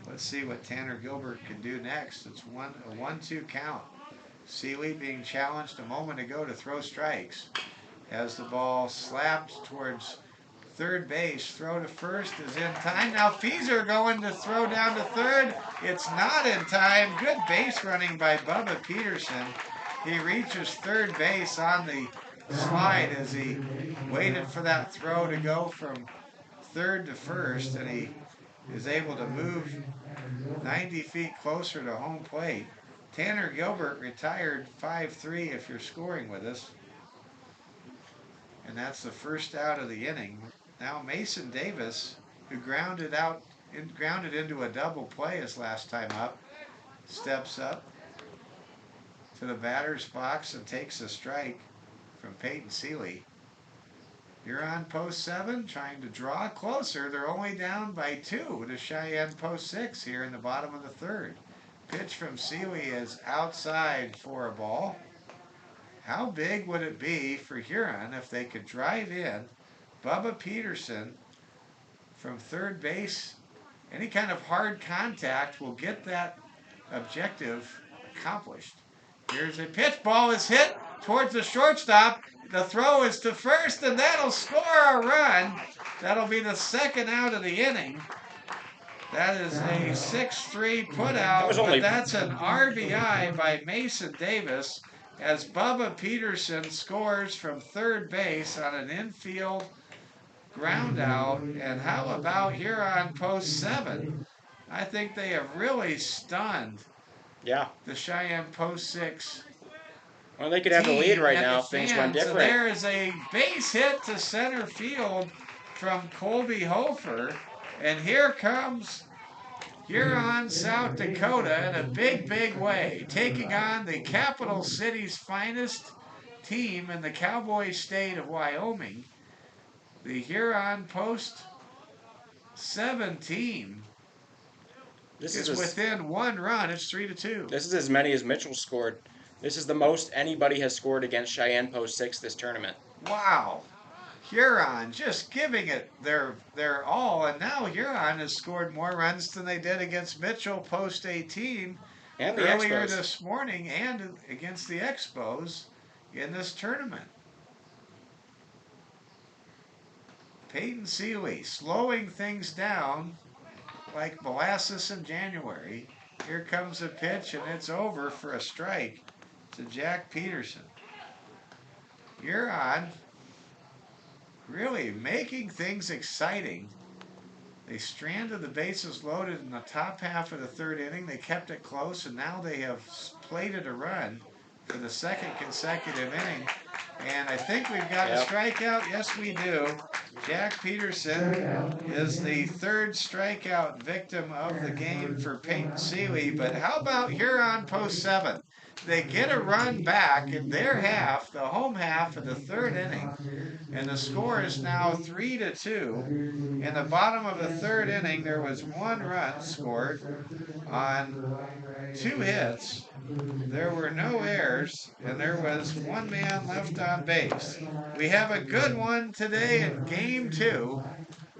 Let's see what Tanner Gilbert can do next. It's a 1-2 count. Seeley being challenged a moment ago to throw strikes. Has the ball slapped towards third base. Throw to first is in time. Now Feezer going to throw down to third. It's not in time. Good base running by Bubba Peterson. He reaches third base on the slide as he waited for that throw to go from third to first, and he is able to move 90 feet closer to home plate. Tanner Gilbert retired 5-3 if you're scoring with us. And that's the first out of the inning. Now Mason Davis, who grounded into a double play his last time up, steps up to the batter's box and takes a strike from Peyton Seeley. Huron post 7 trying to draw closer. They're only down by 2 to Cheyenne post 6 here in the bottom of the third. Pitch from Seeley is outside for a ball. How big would it be for Huron if they could drive in Bubba Peterson from third base? Any kind of hard contact will get that objective accomplished. Here's a pitch. Ball is hit towards the shortstop. The throw is to first, and that'll score a run. That'll be the second out of the inning. That is a 6-3 putout, but that's an RBI by Mason Davis as Bubba Peterson scores from third base on an infield ground out. And how about Huron post 7? I think they have really stunned the Cheyenne post 6. Well, they could have the lead right now if things went different. So there is a base hit to center field from Colby Hofer. And here comes Huron, South Dakota in a big, big way, taking on the capital city's finest team in the cowboy state of Wyoming. The Huron Post 7 team This is is within 1 run. It's 3-2. this is as many as Mitchell scored. This is the most anybody has scored against Cheyenne Post 6 this tournament. Wow. Huron just giving it their all, and now Huron has scored more runs than they did against Mitchell Post 18 And the earlier Expos. this morning and against the Expos in this tournament. Peyton Seeley slowing things down like molasses in January. Here comes a pitch, and it's over for a strike to Jack Peterson. Huron really making things exciting. They stranded the bases loaded in the top half of the 3rd inning. They kept it close, and now they have plated a run for the 2nd consecutive inning. And I think we've got a strikeout. Yes, we do. Jack Peterson is the 3rd strikeout victim of the game for Peyton Seeley. But how about Huron Post 7? They get a run back in their half, the home half of the 3rd inning. And the score is now 3-2. In the bottom of the 3rd inning, there was 1 run scored on 2 hits. There were no errors, and there was 1 man left on base. We have a good one today in Game 2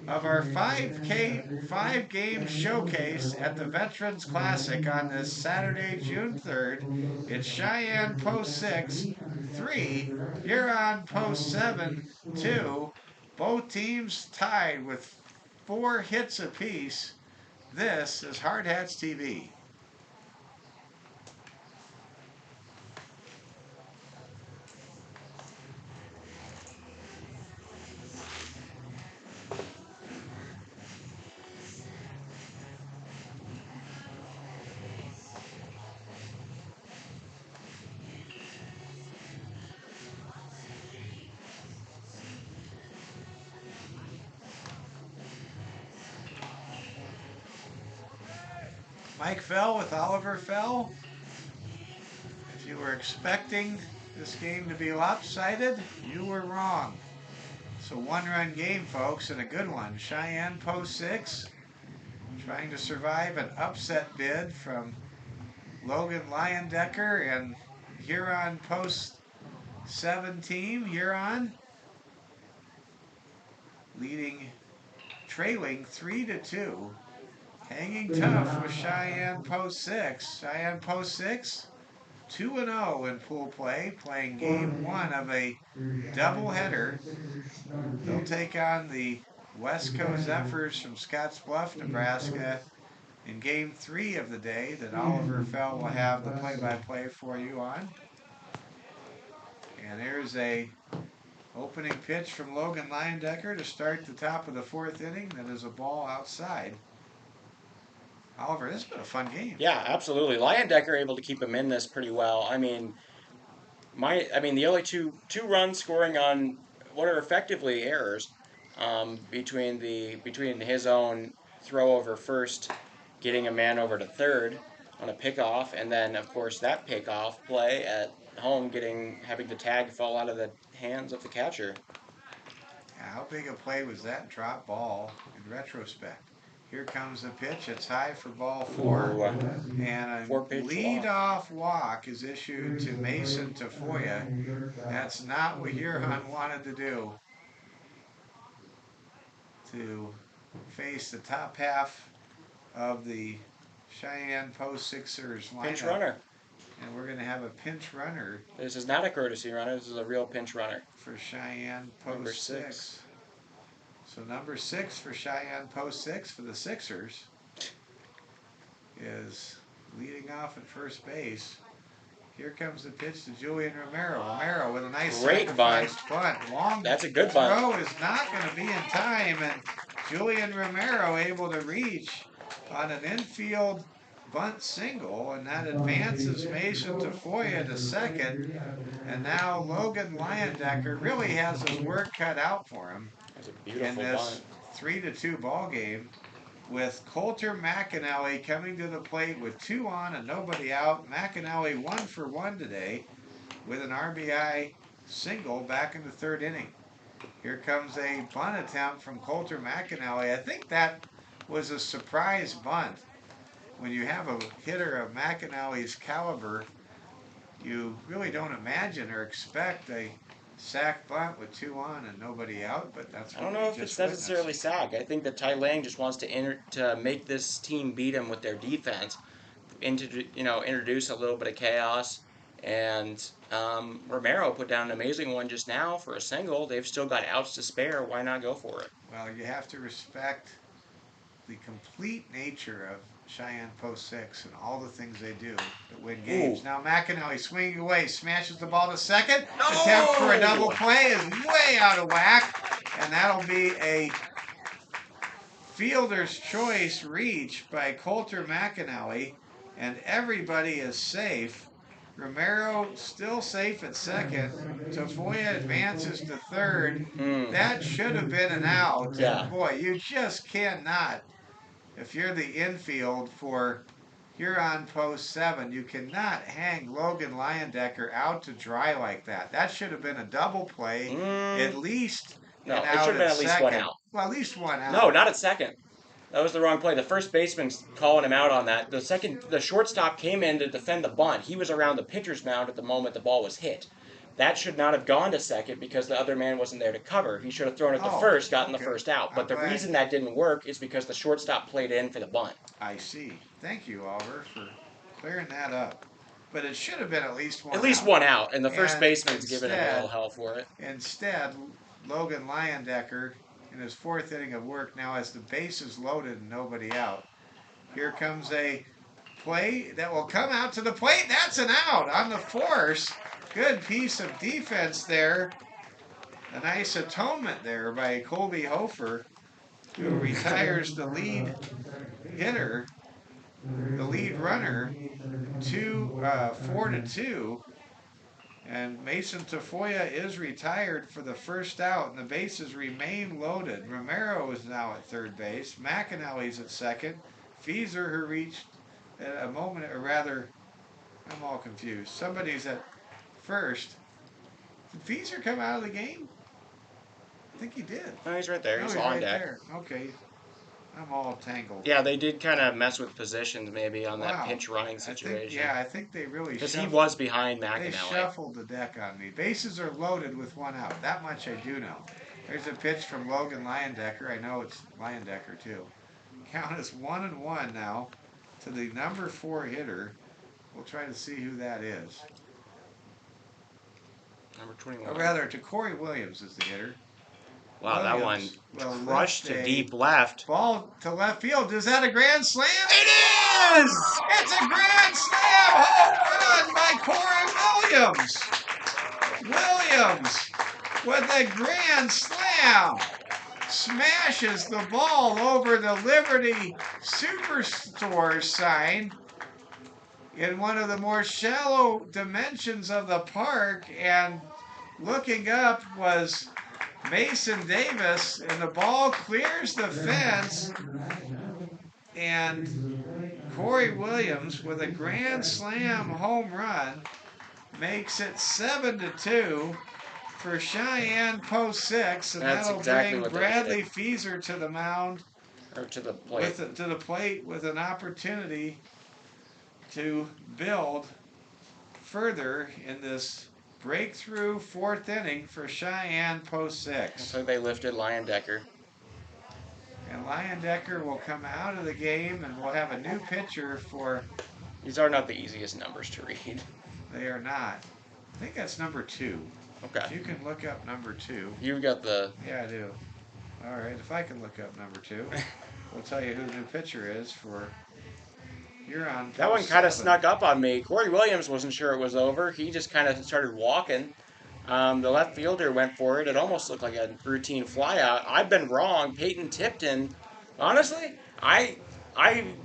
of our 5-game showcase at the Veterans Classic on this Saturday, June 3rd. It's Cheyenne Post 6, 3, Huron Post 7, 2. Both teams tied with 4 hits apiece. This is Hard Hats TV. Mike Fell with Oliver Fell. If you were expecting this game to be lopsided, you were wrong. It's a 1-run game, folks, and a good one. Cheyenne Post 6 trying to survive an upset bid from Logan Leyendecker and Huron Post 7 team. Huron trailing 3-2. Hanging tough with Cheyenne Post 6. Cheyenne Post 6, 2-0 in pool play, playing Game 1 of a doubleheader. They'll take on the Wesco Zephyrs from Scottsbluff, Nebraska, in Game 3 of the day that Oliver Fell will have the play-by-play for you on. And there's a opening pitch from Logan Leyendecker to start the top of the 4th inning. That is a ball outside. Oliver, this has been a fun game. Yeah, absolutely. Leyendecker able to keep him in this pretty well. I mean, the only two runs scoring on what are effectively errors between his own throw over first, getting a man over to 3rd on a pickoff, and then of course that pickoff play at home having the tag fall out of the hands of the catcher. How big a play was that drop ball in retrospect? Here comes the pitch. It's high for ball 4. And a leadoff walk is issued to Mason Tafoya. That's not what Huron wanted to do. To face the top half of the Cheyenne Post Sixers lineup. Pinch runner. And we're going to have a pinch runner. This is not a courtesy runner. This is a real pinch runner. For Cheyenne Post Number 6. So number 6 for Cheyenne Post 6 for the Sixers is leading off at first base. Here comes the pitch to Julian Romero. Romero with a nice great bunt. Long That's a good bunt. throw is not going to be in time, and Julian Romero able to reach on an infield bunt single, and that advances Mason Tafoya to 2nd. And now Logan Leyendecker really has his work cut out for him in this 3-2 ball game, with Coulter McAnally coming to the plate with 2 on and nobody out. McAnally 1 for 1 today with an RBI single back in the third inning. Here comes a bunt attempt from Coulter McAnally. I think that was a surprise bunt. When you have a hitter of McAnally's caliber, you really don't imagine or expect a sac bunt with 2 on and nobody out, but that's I what don't know if it's necessarily sack. I think that Ty Lang just wants to make this team beat him with their defense, introduce a little bit of chaos. And Romero put down an amazing one just now for a single. They've still got outs to spare. Why not go for it? Well, you have to respect the complete nature of Cheyenne Post 6 and all the things they do to win games. Ooh. Now McAnally swinging away, smashes the ball to second. No! Attempt for a double play is way out of whack, and that'll be a fielder's choice reach by Coulter McAnally, and everybody is safe. Romero still safe at second. Tafoya advances to third. That should have been an out. Yeah. Boy, you just cannot. If you're the infield for Huron Post 7, you cannot hang Logan Leyendecker out to dry like that. That should have been a double play, at least. No, an it out should have been at least second. one out. Well, at least one out. No, not at second. That was the wrong play. The first baseman's calling him out on that. The shortstop came in to defend the bunt. He was around the pitcher's mound at the moment the ball was hit. That should not have gone to second because the other man wasn't there to cover. He should have thrown it to first, gotten the first out. But the reason that didn't work is because the shortstop played in for the bunt. I see. Thank you, Oliver, for clearing that up. But it should have been at least one out. At least one out, and the first baseman's giving him a little hell for it. Instead, Logan Leyendecker, in his fourth inning of work, now has the bases loaded and nobody out. Here comes a play that will come out to the plate. That's an out on the force. Good piece of defense there. A nice atonement there by Colby Hofer, who retires the lead hitter, the lead runner, 4-2. And Mason Tafoya is retired for the first out, and the bases remain loaded. Romero is now at third base. McAnally's at second. Feeser, who reached a moment, or rather, I'm all confused. Somebody's at first. Did Feeser come out of the game? I think he did. No, he's right there. He's on right deck. there. Okay. I'm all tangled. Yeah, they did kind of mess with positions maybe on that pinch running situation. I think they really because he was behind McAnally. They shuffled the deck on me. Bases are loaded with one out. That much I do know. There's a pitch from Logan Leyendecker. I know it's Leyendecker too. Count is 1-1 now to the number 4 hitter. We'll try to see who that is. Number 21. Or rather, to Corey Williams is the hitter. Wow, Williams, that one crushed to deep left. Ball to left field. Is that a grand slam? It is! It's a grand slam! Home run by Corey Williams! Williams with a grand slam smashes the ball over the Liberty Superstore sign in one of the more shallow dimensions of the park, and looking up was Mason Davis, and the ball clears the fence, and Corey Williams with a grand slam home run makes it 7-2 for Cheyenne Post 6, and that'll bring Bradley Feeser to the mound, or to the plate, to the plate with an opportunity to build further in this breakthrough fourth inning for Cheyenne Post 6. So they lifted Leyendecker. And Leyendecker will come out of the game, and we'll have a new pitcher for... These are not the easiest numbers to read. They are not. I think that's number 2. Okay. You can look up number 2. You've got the... Yeah, I do. All right, if I can look up number 2, we'll tell you who the new pitcher is for... Huron. That one kind of snuck up on me. Corey Williams wasn't sure it was over. He just kind of started walking. The left fielder went for it. It almost looked like a routine flyout. I've been wrong. Peyton Tipton, honestly, I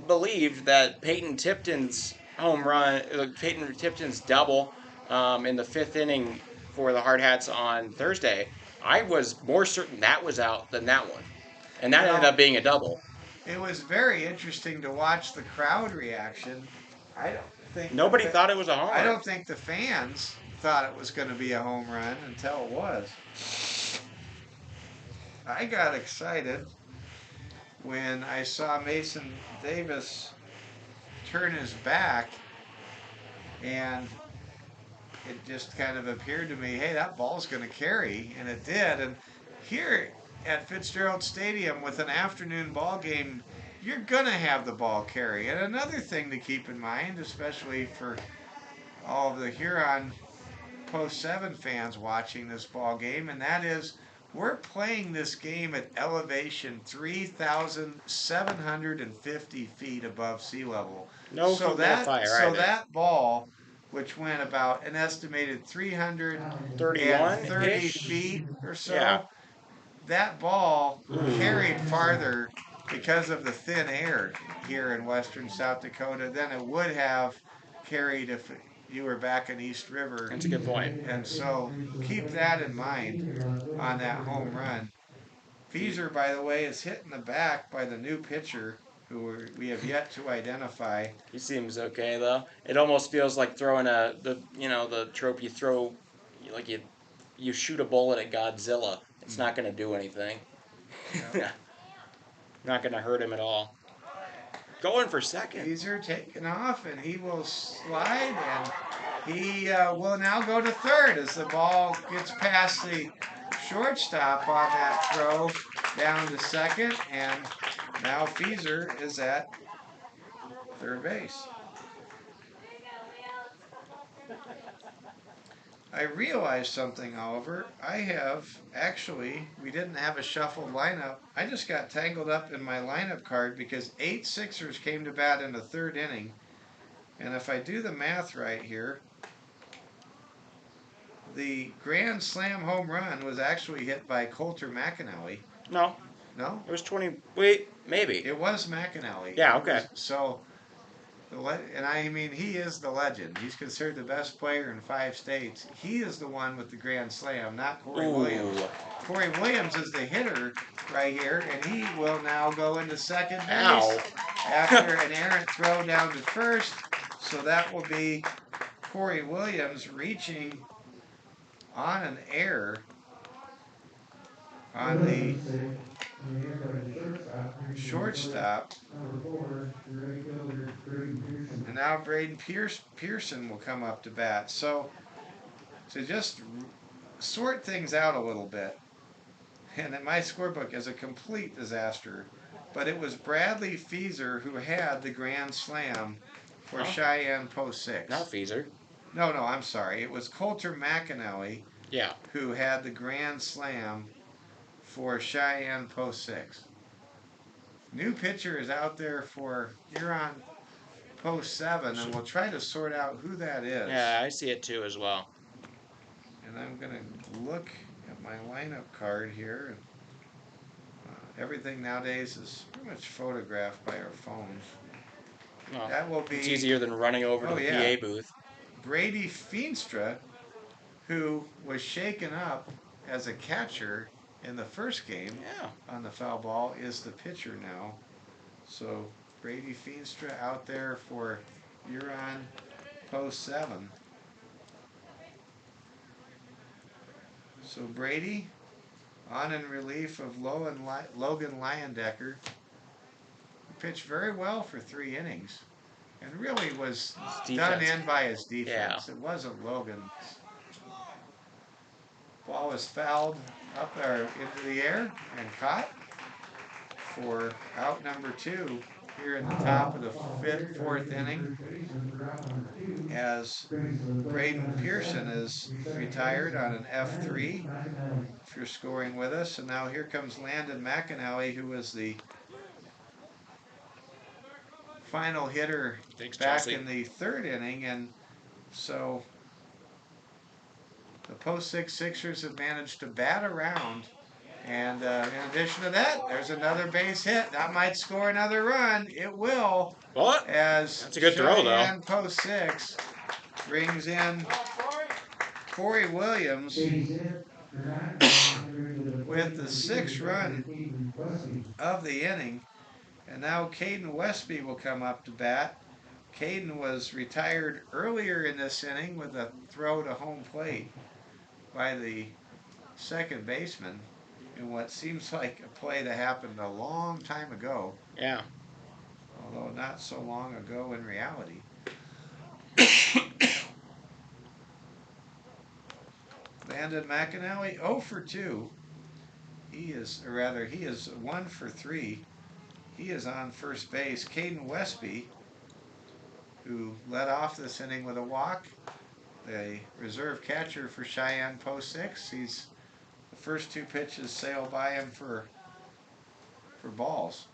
believed that Peyton Tipton's home run, Peyton Tipton's double in the 5th inning for the Hard Hats on Thursday, I was more certain that was out than that one. And that ended up being a double. It was very interesting to watch the crowd reaction. I don't think nobody thought it was a homer. I don't think the fans thought it was going to be a home run until it was. I got excited when I saw Mason Davis turn his back, and it just kind of appeared to me, hey, that ball's going to carry, and it did. And here at Fitzgerald Stadium with an afternoon ball game, you're going to have the ball carry. And another thing to keep in mind, especially for all of the Huron Post 7 fans watching this ball game, and that is we're playing this game at elevation 3,750 feet above sea level. No So humidifier either. that ball, which went about an estimated 330 31-ish? feet or so, Yeah. that ball carried farther because of the thin air here in western South Dakota than it would have carried if you were back in East River. That's a good point. And so keep that in mind on that home run. Feeser, by the way, is hit in the back by the new pitcher who we have yet to identify. He seems okay though. It almost feels like throwing the trope you throw, like you shoot a bullet at Godzilla. It's not going to do anything. Yeah. Not going to hurt him at all. Going for second. Feeser taking off, and he will slide, and he will now go to third as the ball gets past the shortstop on that throw down to second, and now Feeser is at third base. I realized something, however. We didn't have a shuffled lineup. I just got tangled up in my lineup card because 8 Sixers came to bat in the third inning. And if I do the math right here, the grand slam home run was actually hit by Coulter McAnally. No. No? It was 20. Wait, maybe. It was McAnally. Yeah, okay. And I mean, he is the legend. He's considered the best player in 5 states. He is the one with the grand slam, not Corey Williams. Corey Williams is the hitter right here, and he will now go into second base after an errant throw down to first. So that will be Corey Williams reaching on an error on the shortstop. And now Braden Pearson will come up to bat. So to just sort things out a little bit, and in my scorebook is a complete disaster, but it was Bradley Feeser who had the grand slam for Cheyenne Post 6. Not Feeser. No, I'm sorry. It was Coulter McAnally who had the grand slam for Cheyenne Post 6. New pitcher is out there for Huron Post 7, and we'll try to sort out who that is. Yeah, I see it too as well. And I'm going to look at my lineup card here. Everything nowadays is pretty much photographed by our phones. Well, that will be. It's easier than running over to the PA booth. Brady Feenstra, who was shaken up as a catcher in the first game on the foul ball, is the pitcher now. So Brady Feenstra out there for Huron Post 7. So Brady on in relief of Logan Leyendecker, who pitched very well for 3 innings and really was done in by his defense. It wasn't Logan's. Ball was fouled up there into the air and caught for out number 2 here in the top of the 4th inning, as Braden Pearson is retired on an F3, if you're scoring with us. And now here comes Landon McAnally, who was the final hitter back in the 3rd inning. And so the Post 6 Sixers have managed to bat around. And in addition to that, there's another base hit. That might score another run. It will. What? As that's a good throw, though. Cheyenne Post 6 brings in Corey Williams with the 6th run of the inning. And now Caden Westby will come up to bat Caden was retired earlier in this inning with a throw to home plate by the second baseman in what seems like a play that happened a long time ago, Yeah. although not so long ago in reality. Landon McAnally 0 for 2. He is 1 for 3. He is on first base. Caden Westby, who led off this inning with a walk, the reserve catcher for Cheyenne Post 6. The first two pitches sail by him for balls.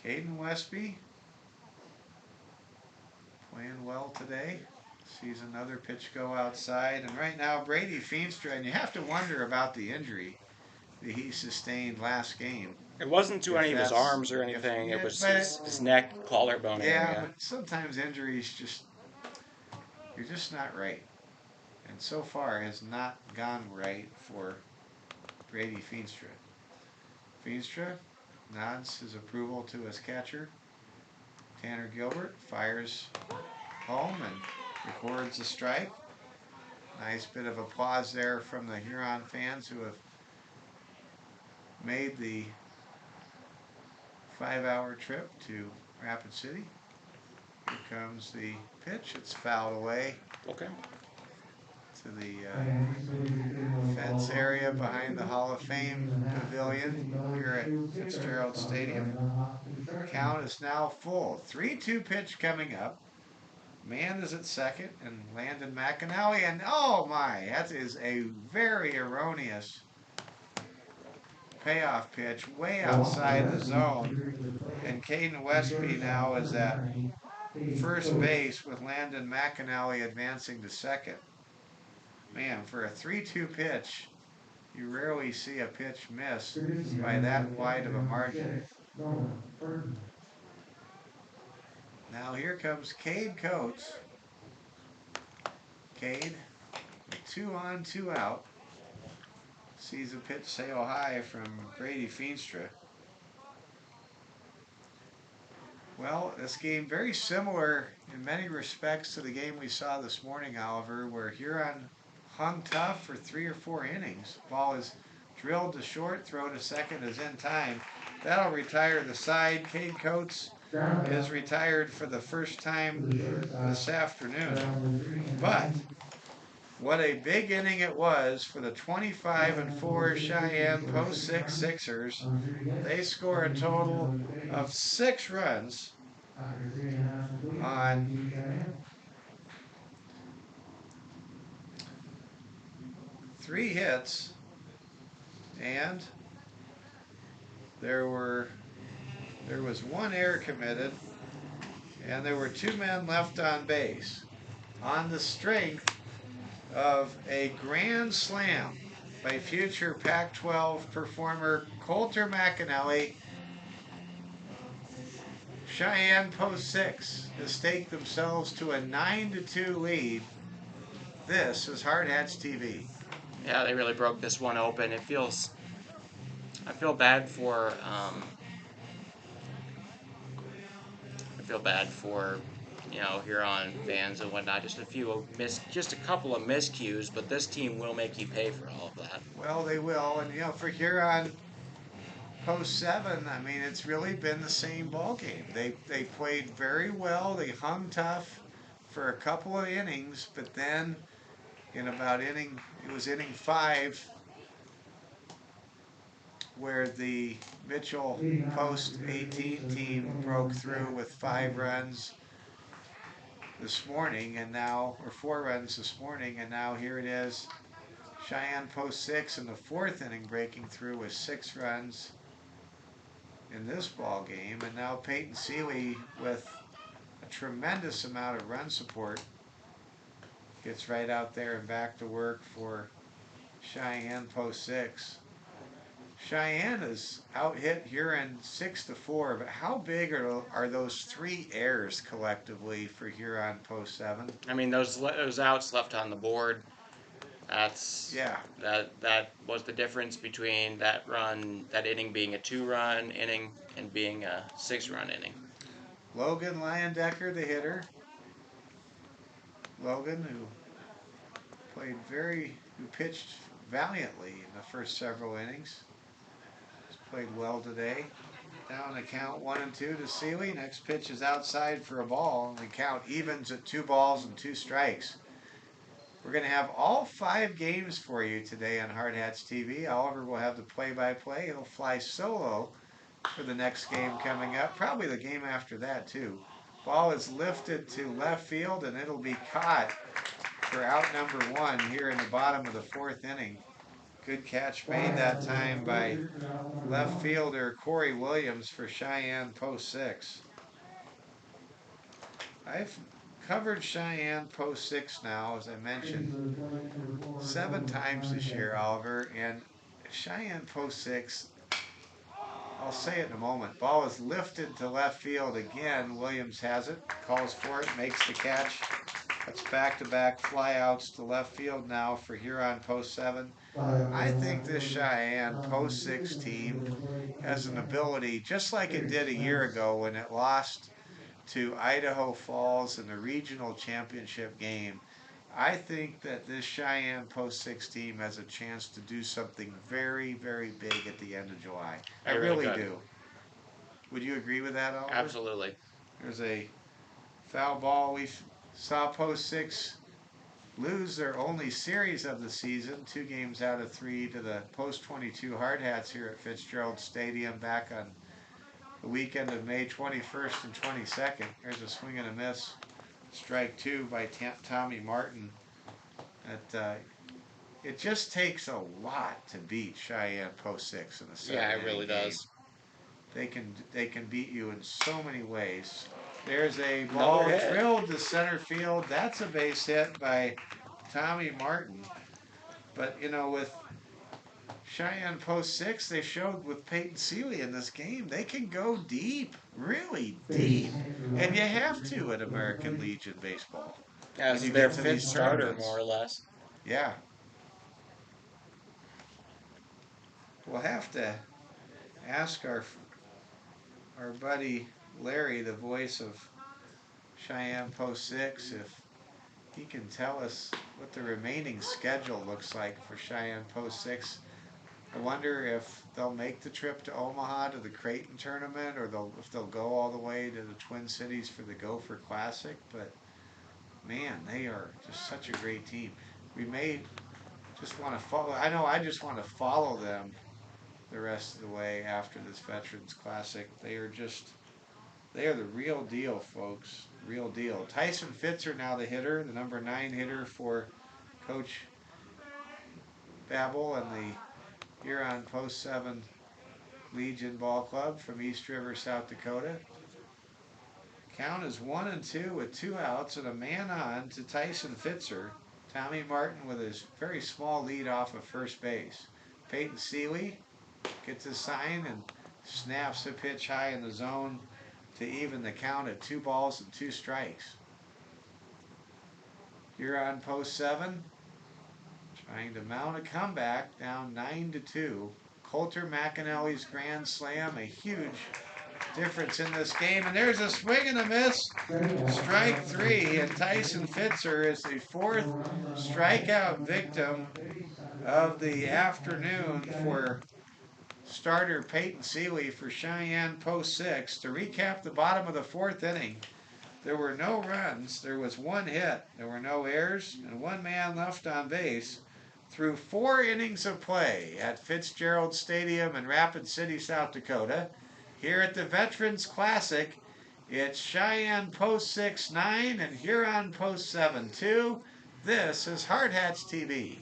Caden Westby playing well today. Sees another pitch go outside. And right now, Brady Feenstra, and you have to wonder about the injury that he sustained last game. It wasn't to If any of his that's- arms or if- anything. yeah, It was but his neck, collarbone yeah, area. but sometimes injuries you're just not right. And so far has not gone right for Brady Feenstra. Feenstra nods his approval to his catcher. Tanner Gilbert fires home and records a strike. Nice bit of applause there from the Huron fans who have made the 5-hour trip to Rapid City. Here comes the pitch. It's fouled away Okay. to the fence area behind the Hall of Fame pavilion here at Fitzgerald Stadium. Count is now full. 3-2 pitch coming up. Man is at second, and Landon McAnally, and oh my, that is a very erroneous payoff pitch way outside the zone. And Caden Westby now is at first base with Landon McAnally advancing to second. Man, for a 3-2 pitch, you rarely see a pitch miss by that wide of a margin. Now here comes Cade Coates. Cade, 2 on, 2 out. Sees a pitch sail high from Brady Feenstra. Well, this game very similar in many respects to the game we saw this morning, Oliver, where Huron hung tough for 3 or 4 innings. Ball is drilled to short, throw to second is in time. That'll retire the side. Cade Coates is retired for the first time this afternoon. But what a big inning it was for the 25-4 Cheyenne Post 6 Sixers. They score a total of 6 runs on 3 hits, and there was 1 error committed, and there were 2 men left on base. On the strength of a grand slam by future Pac-12 performer Coulter McAnally, Cheyenne Post 6 has staked themselves to a 9-2 lead. This is Hard Hats TV. Yeah, they really broke this one open. I feel bad for Huron fans and whatnot. Just a couple of miscues, but this team will make you pay for all of that. Well, they will, and for Huron Post 7, I mean, it's really been the same ball game. They played very well. They hung tough for a couple of innings, but then in inning 5, where the Mitchell Post 18 team broke through with 5 runs this morning, or 4 runs this morning, and now here it is, Cheyenne Post 6 in the 4th inning breaking through with 6 runs in this ball game, and now Peyton Seeley with a tremendous amount of run support gets right out there and back to work for Cheyenne Post 6. Cheyenne has out-hit Huron 6-4, but how big are those 3 errors collectively for Huron Post 7? I mean, those outs left on the board. That was the difference between that inning being a 2-run inning and being a 6-run inning. Logan Leyendecker, the hitter. Logan, who pitched valiantly in the first several innings. He's played well today. Down the count 1-2 to Seeley. Next pitch is outside for a ball, and the count evens at 2 balls and 2 strikes. We're going to have all 5 games for you today on Hard Hats TV. Oliver will have the play-by-play. He'll fly solo for the next game coming up. Probably the game after that, too. Ball is lifted to left field, and it'll be caught for out number 1 here in the bottom of the 4th inning. Good catch made that time by left fielder Corey Williams for Cheyenne Post 6. I've covered Cheyenne Post 6 now, as I mentioned, 7 times this year, Oliver, and Cheyenne Post 6, I'll say it in a moment. Ball is lifted to left field again. Williams has it, calls for it, makes the catch. That's back-to-back flyouts to left field now for Huron Post 7. I think this Cheyenne Post 6 team has an ability, just like it did a year ago when it lost to Idaho Falls in the regional championship game. I think that this Cheyenne Post 6 team has a chance to do something very, very big at the end of July. I really do. Would you agree with that, Oliver? Absolutely. There's a foul ball. We saw Post 6 lose their only series of the season, 2 games out of 3 to the Post 22 Hard Hats here at Fitzgerald Stadium back on the weekend of May 21st and 22nd. There's a swing and a miss. Strike 2 by Tommy Martin. It just takes a lot to beat Cheyenne Post 6 in the 7th inning. Yeah, it really does. They can beat you in so many ways. There's a ball drilled to center field. That's a base hit by Tommy Martin. But, with Cheyenne Post 6, they showed with Peyton Seeley in this game, they can go deep, really deep. And you have to at American Legion Baseball. As their 5th starter, more or less. Yeah. We'll have to ask our buddy Larry, the voice of Cheyenne Post 6, if he can tell us what the remaining schedule looks like for Cheyenne Post 6. I wonder if they'll make the trip to Omaha to the Creighton tournament, or if they'll go all the way to the Twin Cities for the Gopher Classic. But man, they are just such a great team. We may just want to follow. I know I just want to follow them the rest of the way after this Veterans Classic. They are the real deal, folks. Real deal. Tyson Fitzer now the hitter, the number 9 hitter for Coach Babel and the Huron Post 7 Legion Ball Club from East River, South Dakota. Count is 1-2 with 2 outs and a man on to Tyson Fitzer. Tommy Martin with his very small lead off of first base. Peyton Seeley gets a sign and snaps a pitch high in the zone to even the count at 2 balls and 2 strikes. Huron Post 7 trying to mount a comeback, down 9-2. Coulter McAnally's grand slam, a huge difference in this game. And there's a swing and a miss. Strike 3. And Tyson Fitzer is the 4th strikeout victim of the afternoon for starter Peyton Seeley for Cheyenne Post 6. To recap the bottom of the 4th inning, there were no runs, there was 1 hit, there were no errors, and 1 man left on base through 4 innings of play at Fitzgerald Stadium in Rapid City, South Dakota. Here at the Veterans Classic, it's Cheyenne Post 6 9 and Huron Post 7 2. This is Hard Hats TV.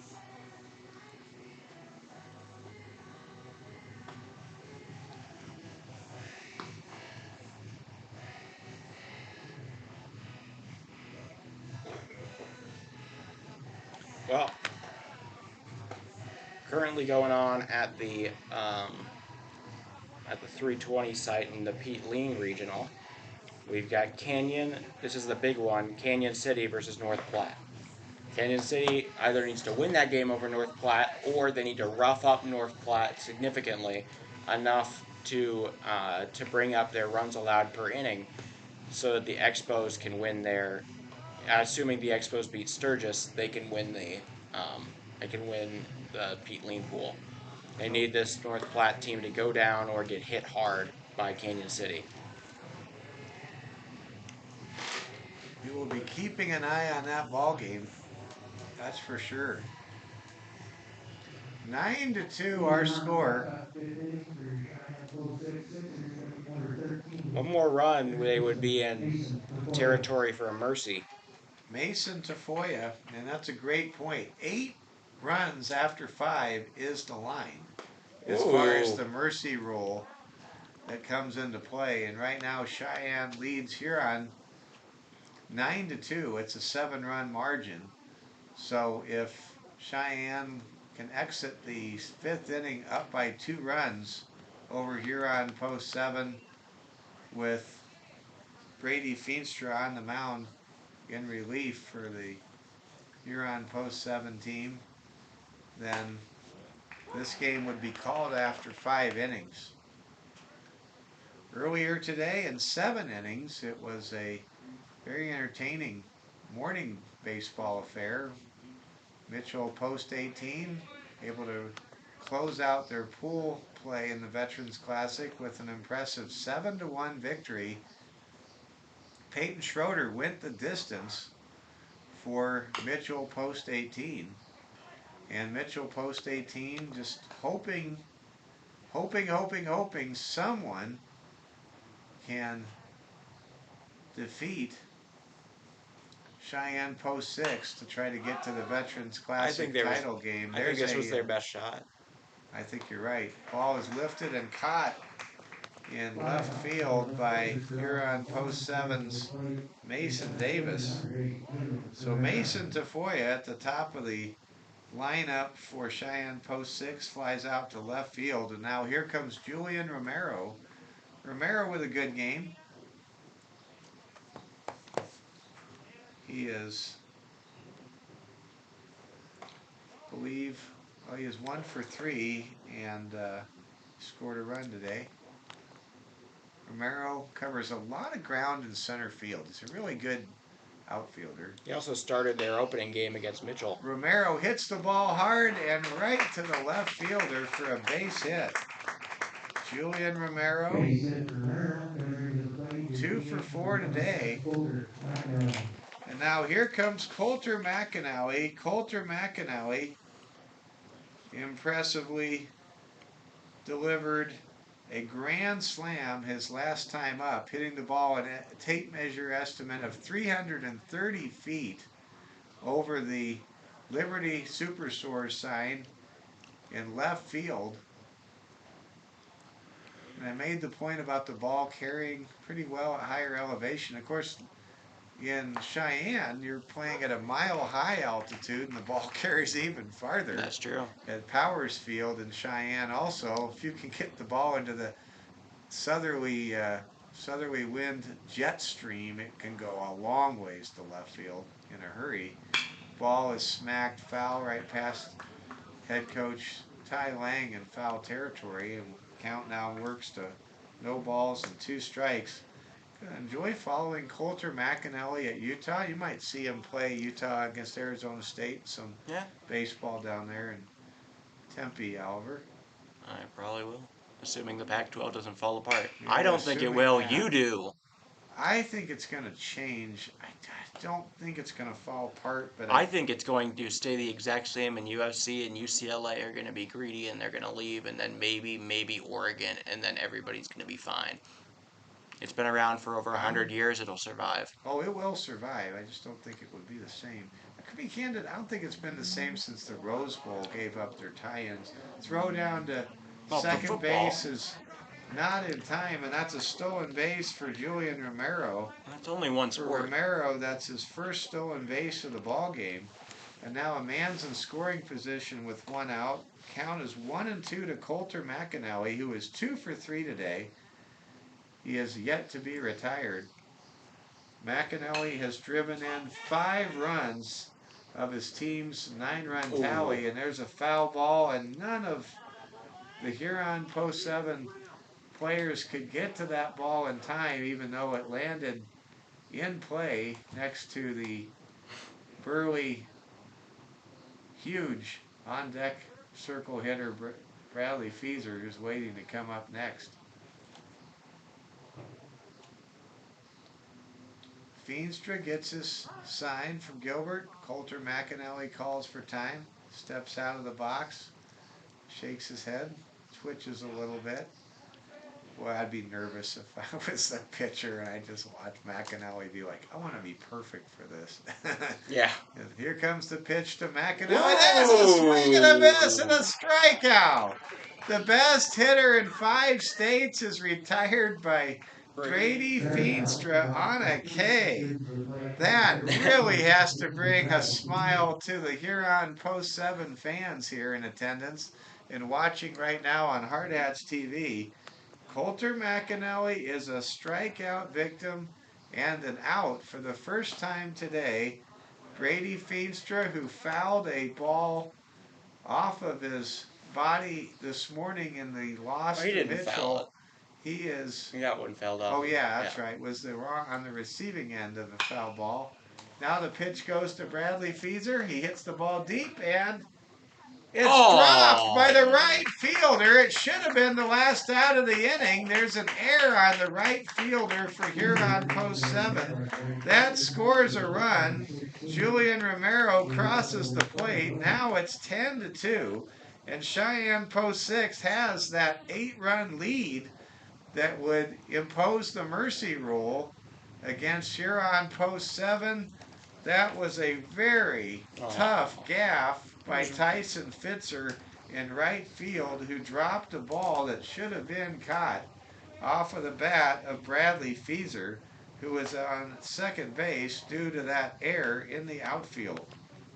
Well, currently going on at the 320 site in the Pete Lean Regional. We've got Canyon. This is the big one. Canyon City versus North Platte. Canyon City either needs to win that game over North Platte, or they need to rough up North Platte significantly enough to bring up their runs allowed per inning. so that the Expos can win their. Assuming the Expos beat Sturgis, they can win the Pete Lean pool. They need this North Platte team to go down or get hit hard by Canyon City. We will be keeping an eye on that ball game. That's for sure. 9-2 our score. One more run, they would be in territory for a mercy. Mason Tafoya, and that's a great point. 8 runs after 5 is the line as far as the mercy rule that comes into play. And right now Cheyenne leads Huron 9-2. It's a 7-run margin. So if Cheyenne can exit the 5th inning up by 2 runs over Huron post 7 with Brady Feenstra on the mound in relief for the Huron post 7 team, then this game would be called after 5 innings. Earlier today in 7 innings, it was a very entertaining morning baseball affair. Mitchell post 18 able to close out their pool play in the Veterans Classic with an impressive 7-1 victory. Peyton Schroeder went the distance for Mitchell post 18. And Mitchell post 18 just hoping someone can defeat Cheyenne post 6 to try to get to the Veterans Classic title game. I think this was their best shot. I think you're right. Ball is lifted and caught in left field by Huron post 7's Mason Davis. So Mason Tafoya at the top of the lineup for Cheyenne post 6 flies out to left field, and now here comes Julian Romero. Romero with a good game. He is, he is 1 for 3 and scored a run today. Romero covers a lot of ground in center field. He's a really good outfielder. He also started their opening game against Mitchell. Romero hits the ball hard and right to the left fielder for a base hit. Julian Romero, 2 for 4 today. And now here comes Coulter McAnally. Coulter McAnally impressively delivered a grand slam his last time up, hitting the ball at a tape measure estimate of 330 feet over the Liberty Superstore sign in left field. And I made the point about the ball carrying pretty well at higher elevation. Of course, in Cheyenne, you're playing at a mile-high altitude, and the ball carries even farther. That's true. At Powers Field in Cheyenne also, if you can get the ball into the southerly wind jet stream, it can go a long ways to left field in a hurry. Ball is smacked foul right past head coach Ty Lang in foul territory, and count now works to no balls and 2 strikes. Enjoy following Coulter McAnally at Utah. You might see him play Utah against Arizona State. Some baseball down there in Tempe, Oliver. I probably will, assuming the Pac-12 doesn't fall apart. Yeah, I don't think it will. That. You do. I think it's going to change. I don't think it's going to fall apart, but I think it's going to stay the exact same, and USC and UCLA are going to be greedy, and they're going to leave, and then maybe Oregon, and then everybody's going to be fine. It's been around for over 100 years. It'll survive. Oh, it will survive. I just don't think it would be the same. I could be candid. I don't think it's been the same since the Rose Bowl gave up their tie-ins. Throw down to second base is not in time, and that's a stolen base for Julian Romero. That's only one sport. For Romero, that's his first stolen base of the ball game. And now a man's in scoring position with 1 out. Count is 1-2 to Coulter McAnally, who is 2 for 3 today. He is yet to be retired. McAnally has driven in 5 runs of his team's 9-run tally, and there's a foul ball, and none of the Huron post 7 players could get to that ball in time, even though it landed in play next to the burly, huge on-deck circle hitter Bradley Feeser, who's waiting to come up next. Feenstra gets his sign from Gilbert. Coulter McAnally calls for time, steps out of the box, shakes his head, twitches a little bit. Boy, I'd be nervous if I was the pitcher and I just watched McAnally be like, I want to be perfect for this. Yeah. And here comes the pitch to McAnally. There's a swing and a miss and a strikeout. The best hitter in 5 states is retired by Brady Feenstra on a K. That really has to bring a smile to the Huron Post 7 fans here in attendance and watching right now on Hard Hats TV. Coulter McAnally is a strikeout victim and an out for the first time today. Brady Feenstra, who fouled a ball off of his body this morning in the loss he to didn't foul Mitchell, he is. He got one fouled off. Oh yeah, that's right. Was the wrong on the receiving end of the foul ball. Now the pitch goes to Bradley Feeser. He hits the ball deep and it's dropped by the right fielder. It should have been the last out of the inning. There's an error on the right fielder for Huron Post 7. That scores a run. Julian Romero crosses the plate. Now it's 10-2. And Cheyenne Post 6 has that 8-run lead that would impose the mercy rule against Huron Post 7. That was a very tough gaff by Tyson Fitzer in right field, who dropped a ball that should have been caught off of the bat of Bradley Feeser, who was on second base due to that error in the outfield.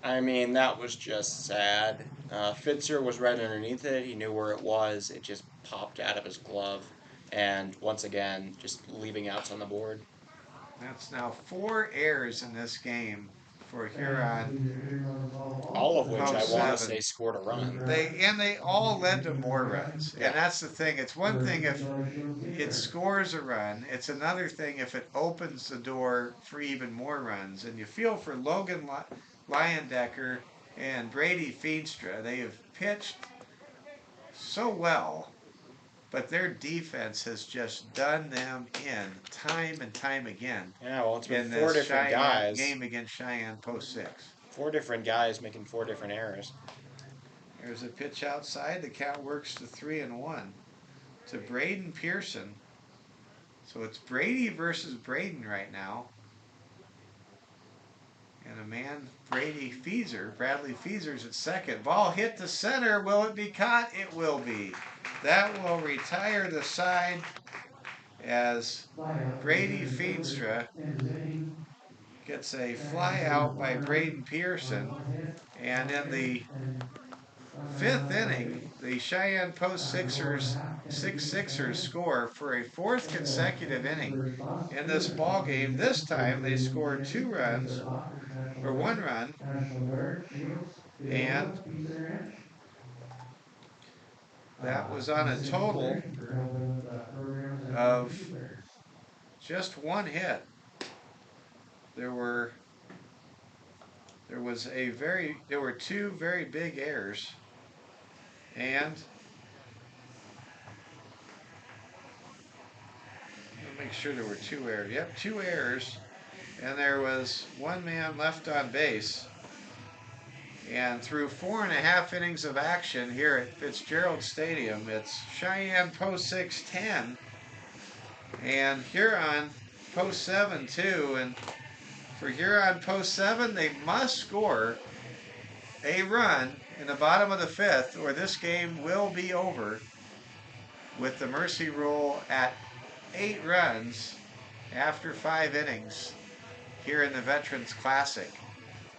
I mean, that was just sad. Fitzer was right underneath it. He knew where it was. It just popped out of his glove. And once again, just leaving outs on the board. That's now 4 errors in this game for Huron. All of which I Post want to 7. say scored a run. They all led to more runs. Yeah. And that's the thing. It's one thing if it scores a run. It's another thing if it opens the door for even more runs. And you feel for Logan Leyendecker and Brady Feenstra. They have pitched so well, but their defense has just done them in time and time again. Yeah, well, it's been in 4 this different Cheyenne guys. game against Cheyenne Post 6. 4 different guys making 4 different errors. There's a pitch outside. The count works to 3-1 to Braden Pearson. So it's Brady versus Braden right now. And a man, Bradley Feeser's at second. Ball hit the center. Will it be caught? It will be. That will retire the side as Brady Feenstra gets a fly out by Braden Pearson. And in the 5th inning, the Cheyenne Post Sixers score for a 4th consecutive inning in this ball game. This time they scored 2 runs, or 1 run, and that was on a total of just 1 hit. There were 2 very big errors, and make sure there were 2 errors. Yep, 2 errors, and there was 1 man left on base. And through 4.5 innings of action here at Fitzgerald Stadium, it's Cheyenne Post 6 10, and Huron Post 7 2. And for Huron Post 7, they must score a run in the bottom of the 5th, or this game will be over, with the mercy rule at 8 runs after 5 innings here in the Veterans Classic.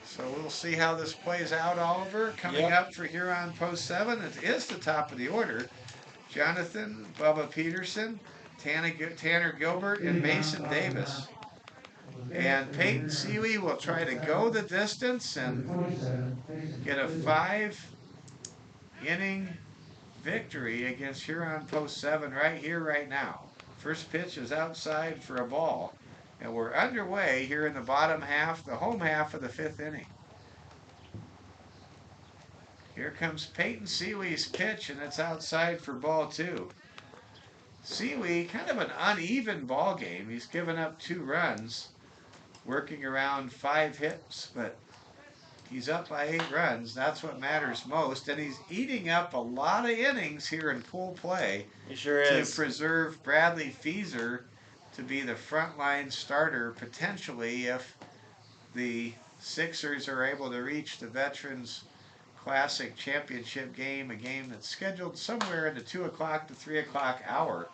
So we'll see how this plays out, Oliver. Coming up for Huron Post 7, it is the top of the order. Jonathan Bubba Peterson, Tanner Gilbert, and Mason Davis. And Peyton Seeley will try to go the distance and get a 5-inning victory against Huron Post 7 right here, right now. First pitch is outside for a ball. And we're underway here in the bottom half, the home half of the 5th inning. Here comes Peyton Seeley's pitch, and it's outside for ball 2. Seeley, kind of an uneven ball game. He's given up 2 runs, working around 5 hits, but he's up by 8 runs. That's what matters most. And he's eating up a lot of innings here in pool play. He sure to is. preserve Bradley Feaser to be the frontline starter potentially if the Sixers are able to reach the Veterans Classic Championship game, a game that's scheduled somewhere in the 2 o'clock to 3 o'clock hour.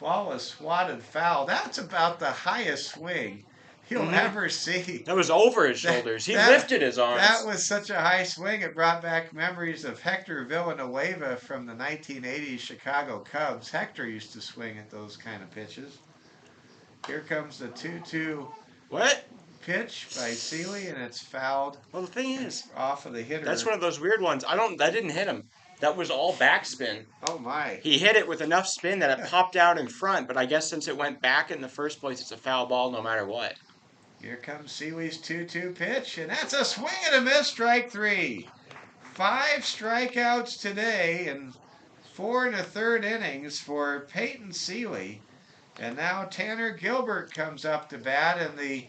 Ball is swatted foul. That's about the highest swing you'll ever see. That was over his shoulders. He lifted his arms. That was such a high swing. It brought back memories of Hector Villanueva from the 1980s Chicago Cubs. Hector used to swing at those kind of pitches. Here comes the 2-2 pitch by Seeley, and it's fouled. Well, the thing is, off of the hitter. That's one of those weird ones. That didn't hit him. That was all backspin. Oh my. He hit it with enough spin that it popped out in front, but I guess since it went back in the first place, it's a foul ball no matter what. Here comes Seeley's 2-2 pitch, and that's a swing and a miss, strike 3. 5 strikeouts today in 4 1/3 innings for Peyton Seeley. And now Tanner Gilbert comes up to bat, and the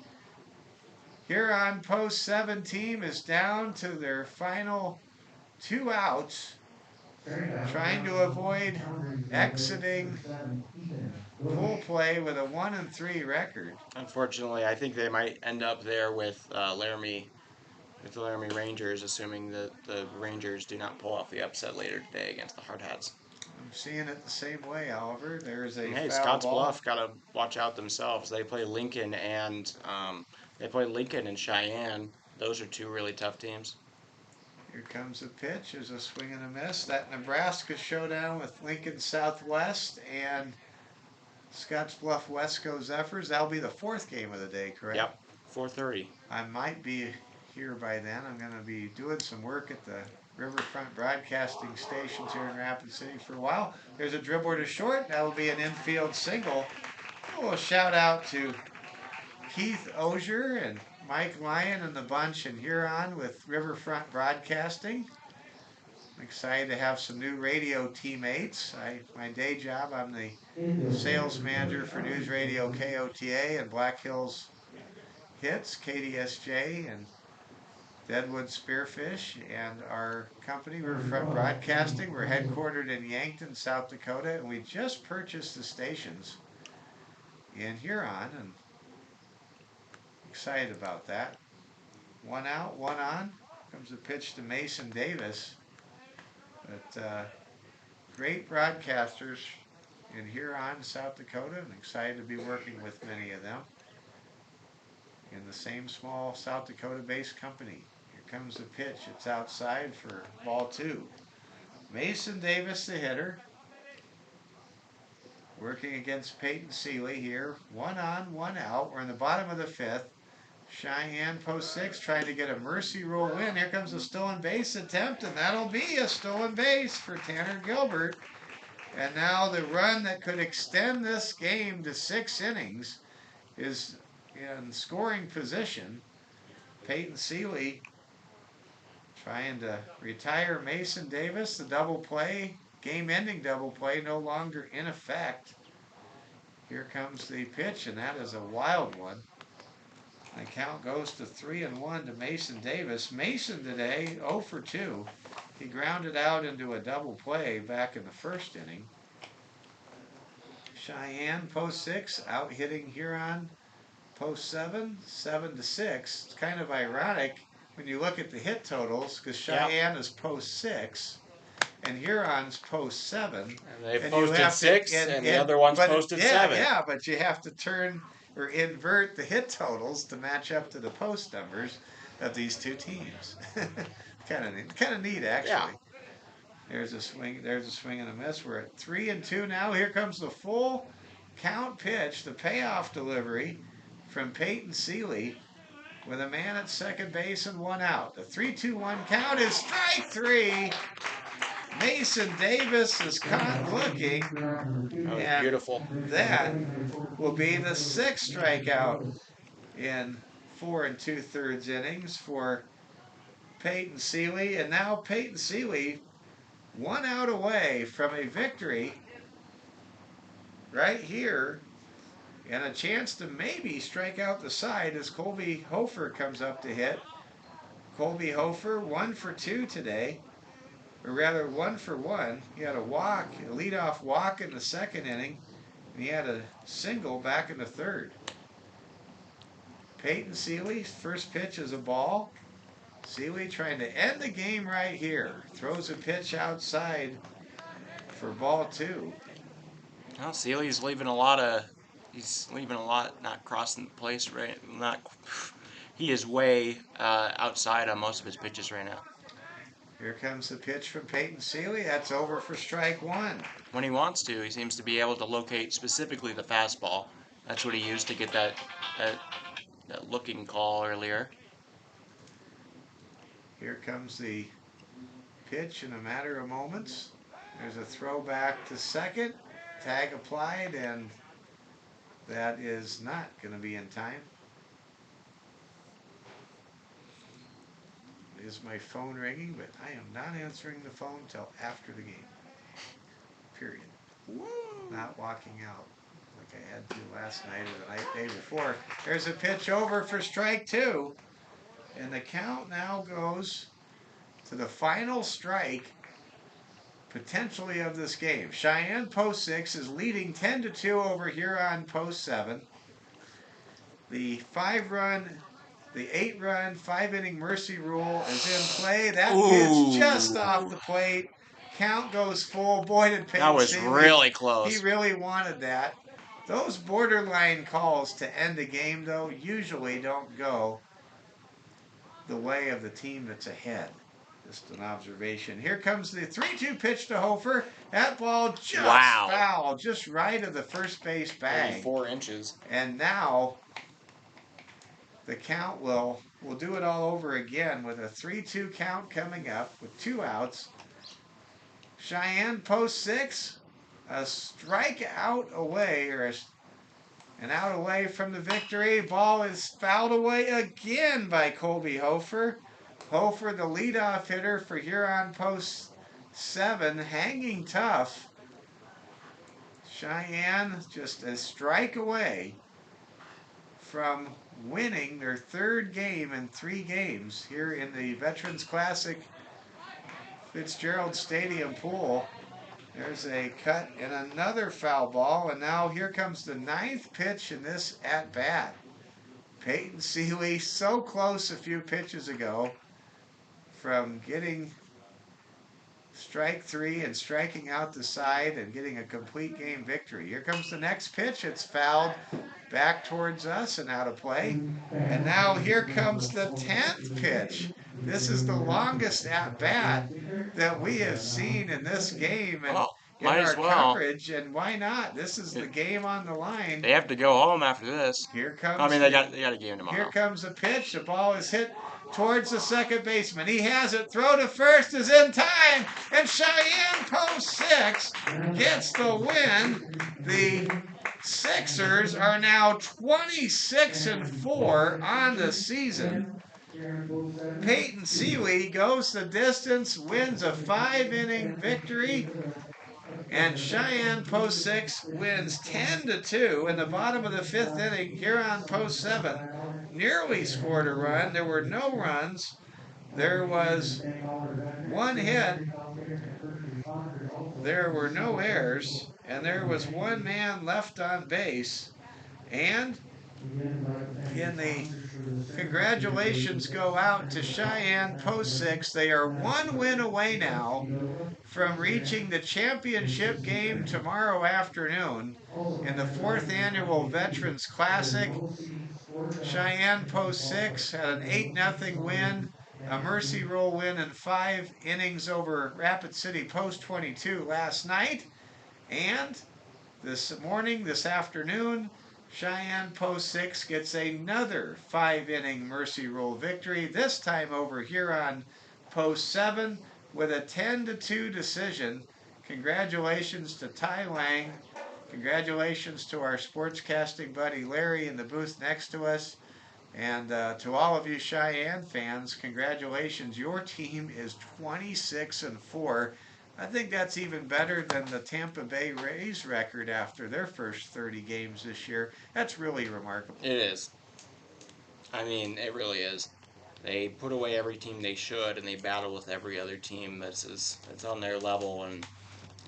Huron Post 7 team is down to their final 2 outs, trying to avoid exiting full play with a 1-3 record. Unfortunately, I think they might end up there with Laramie Rangers, assuming that the Rangers do not pull off the upset later today against the Hard Hats. I'm seeing it the same way, Oliver. There's a Hey, foul Scotts ball. Bluff got to watch out themselves. They play Lincoln and Cheyenne. Those are 2 really tough teams. Here comes the pitch. There's a swing and a miss. That Nebraska showdown with Lincoln Southwest and Scotts Bluff Wesco Zephyrs. That'll be the 4th game of the day, correct? Yep, 4:30. I might be here by then. I'm going to be doing some work at the Riverfront Broadcasting stations here in Rapid City for a while. There's a dribbler to short. That'll be an infield single. A little shout out to Keith Osier and Mike Lyon and the bunch in Huron with Riverfront Broadcasting. I'm excited to have some new radio teammates. My day job, I'm the sales manager for News Radio KOTA and Black Hills Hits, KDSJ, and Deadwood Spearfish, and our company, Riverfront Broadcasting. We're headquartered in Yankton, South Dakota, and we just purchased the stations in Huron, and excited about that. 1 out, 1 on. Comes a pitch to Mason Davis. But great broadcasters in Huron, South Dakota, and excited to be working with many of them in the same small South Dakota-based company. Here comes the pitch. It's outside for ball 2. Mason Davis, the hitter, working against Peyton Seeley here. 1 on, 1 out. We're in the bottom of the 5th. Cheyenne Post 6 trying to get a mercy rule win. Here comes a stolen base attempt, and that'll be a stolen base for Tanner Gilbert. And now the run that could extend this game to 6 innings is in scoring position. Peyton Seeley trying to retire Mason Davis. The double play, game-ending double play, no longer in effect. Here comes the pitch, and that is a wild one. The count goes to 3-1 to Mason Davis. Mason today, 0 for 2. He grounded out into a double play back in the 1st inning. Cheyenne, Post 6, out hitting Huron, Post 7, 7-6. It's kind of ironic when you look at the hit totals, because Cheyenne is Post 6, and Huron's Post 7. And they posted 6, and the other one's posted 7. Yeah, but you have to turn or invert the hit totals to match up to the post numbers of these 2 teams. kind of neat, actually. Yeah. There's a swing and a miss. We're at 3-2 now. Here comes the full count pitch, the payoff delivery from Peyton Seeley with a man at second base and 1 out. The 3-2-1 count is strike 3. Mason Davis is caught looking, Oh, and beautiful. that will be the 6th strikeout in 4 2/3 innings for Peyton Seeley. And now Peyton Seeley 1 out away from a victory right here, and a chance to maybe strike out the side as Colby Hofer comes up to hit. Colby Hofer 1 for 2 today, or rather 1 for 1. He had a walk, a leadoff walk in the 2nd inning, and he had a single back in the 3rd. Peyton Seeley's first pitch is a ball. Seeley trying to end the game right here. Throws a pitch outside for ball 2. Well, Seeley's leaving a lot not crossing the place, right? He is way outside on most of his pitches right now. Here comes the pitch from Peyton Seeley. That's over for strike 1. When he wants to, he seems to be able to locate specifically the fastball. That's what he used to get that looking call earlier. Here comes the pitch in a matter of moments. There's a throw back to second. Tag applied, and that is not going to be in time. Is my phone ringing? But I am not answering the phone till after the game. Period. Woo. Not walking out like I had to last night or the day before. There's a pitch over for strike 2. And the count now goes to the final strike, potentially, of this game. Cheyenne Post 6 is leading 10-2 over Huron Post 7. The 8-run, 5-inning mercy rule is in play. That pitch just off the plate. Count goes full. Boy, did Peyton That was Seeley, really close. He really wanted that. Those borderline calls to end the game, though, usually don't go the way of the team that's ahead. Just an observation. Here comes the 3-2 pitch to Hofer. That ball just foul, just right of the first base bag. 4 inches. And now the count will do it all over again with a 3-2 count coming up with 2 outs. Cheyenne Post 6, a strikeout away, or an out away from the victory. Ball is fouled away again by Colby Hofer. Hofer, the leadoff hitter for Huron Post 7, hanging tough. Cheyenne just a strike away from winning their 3rd game in 3 games here in the Veterans Classic Fitzgerald Stadium pool. There's a cut and another foul ball, and now here comes the 9th pitch in this at-bat. Peyton Seeley so close a few pitches ago from getting strike 3 and striking out the side and getting a complete game victory. Here comes the next pitch. It's fouled back towards us and out of play. And now here comes the 10th pitch. This is the longest at-bat that we have seen in this game and in our coverage. And why not? This is the game on the line. They have to go home after this. Here comes. I mean, they got a game tomorrow. Here comes the pitch. The ball is hit towards the second baseman. He has it. Throw to first is in time. And Cheyenne Post 6 gets the win. The Sixers are now 26-4 on the season. Peyton Seeley goes the distance, wins a 5-inning victory, and Cheyenne Post 6 wins 10-2. In the bottom of the 5th inning, Huron Post 7 nearly scored a run. There were no runs. There was 1 hit. There were no errors, and there was 1 man left on base. And in the congratulations go out to Cheyenne Post 6. They are 1 win away now from reaching the championship game tomorrow afternoon in the 4th annual Veterans Classic. Cheyenne Post 6 had an 8-0 win, a mercy rule win in 5 innings over Rapid City Post 22 last night. And this afternoon, Cheyenne Post 6 gets another 5-inning mercy rule victory, this time over Huron Post 7. with a 10-2 decision. Congratulations to Ty Lang. Congratulations to our sportscasting buddy Larry in the booth next to us. And to all of you Cheyenne fans, congratulations. Your team is 26-4. I think that's even better than the Tampa Bay Rays record after their first 30 games this year. That's really remarkable. It is. I mean, it really is. They put away every team they should, and they battle with every other team that's on their level, and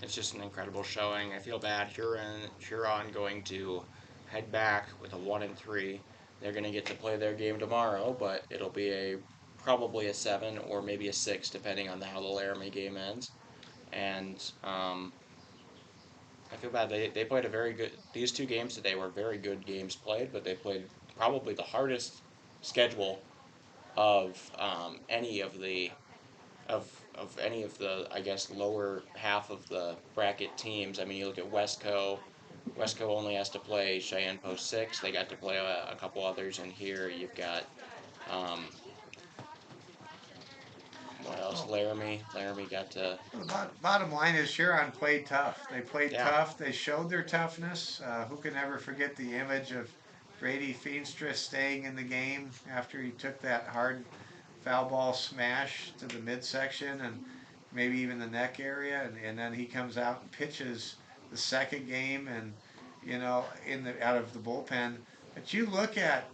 it's just an incredible showing. I feel bad. Huron going to head back with a 1-3. They're going to get to play their game tomorrow, but it'll be probably a 7 or maybe a 6, depending on how the Laramie game ends. And I feel bad. They played a very good. These two games today were very good games played, but they played probably the hardest schedule of any of the I guess lower half of the bracket teams. I mean, you look at Westco. Westco only has to play Cheyenne Post 6. They got to play a couple others in here. You've got what else? Laramie. Laramie got to. Bottom line is Huron played tough. They played tough. They showed their toughness. Who can ever forget the image of Brady Feenstra staying in the game after he took that hard foul ball smash to the midsection and maybe even the neck area, and then he comes out and pitches the second game, and out of the bullpen. But you look at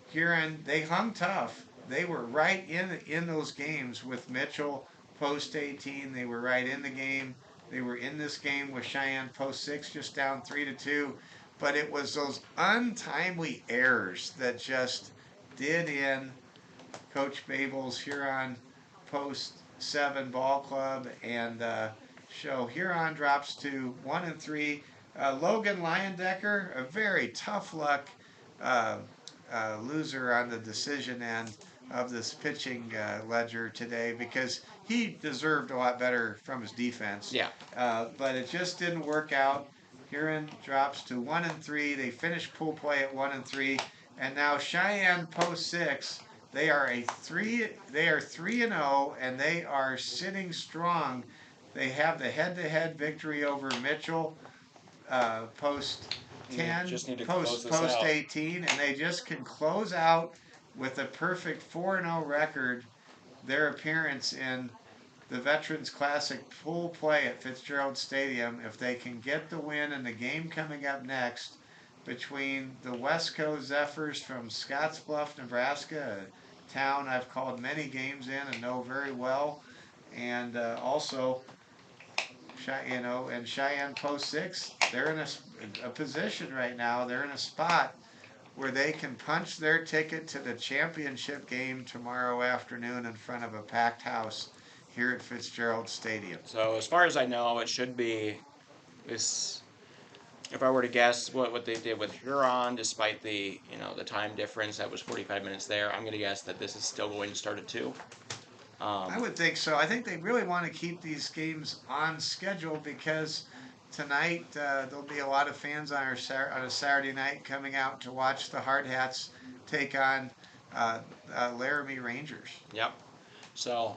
Huron, they hung tough. They were right in those games with Mitchell post 18. They were right in the game. They were in this game with Cheyenne post 6, just down 3-2. But it was those untimely errors that just did in Coach Babel's Huron post 7 ball club, and show Huron drops to 1-3. Logan Leyendecker, a very tough luck loser on the decision end of this pitching ledger today, because he deserved a lot better from his defense. Yeah. But it just didn't work out. Huron drops to 1-3. They finish pool play at 1-3, and now Cheyenne post 6. They are 3-0, and they are sitting strong. They have the head-to-head victory over Mitchell post 10, post 18, and they just can close out with a perfect 4-0 record their appearance in the Veterans Classic pool play at Fitzgerald Stadium if they can get the win in the game coming up next between the Westco Zephyrs from Scottsbluff, Nebraska, a town I've called many games in and know very well, and also and Cheyenne Post 6. They're in a position right now. They're in a spot where they can punch their ticket to the championship game tomorrow afternoon in front of a packed house here at Fitzgerald Stadium. So as far as I know, it should be this. If I were to guess what they did with Huron, despite the the time difference, that was 45 minutes there, I'm going to guess that this is still going to start at 2. I would think so. I think they really want to keep these games on schedule because tonight there'll be a lot of fans on a Saturday night coming out to watch the Hard Hats take on Laramie Rangers. Yep. So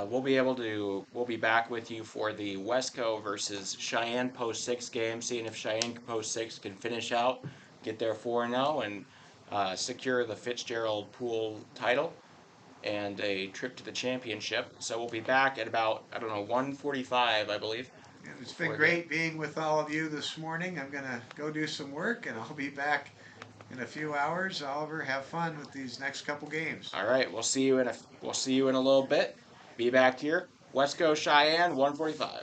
we'll be back with you for the Westco versus Cheyenne Post 6 game, seeing if Cheyenne Post 6 can finish out, get their 4-0, and secure the Fitzgerald Pool title and a trip to the championship. So we'll be back at about 1:45, I believe. And it's been great being with all of you this morning. I'm gonna go do some work, and I'll be back in a few hours. Oliver, have fun with these next couple games. All right, we'll see you in a little bit. Be back here. Westco Cheyenne 1:45.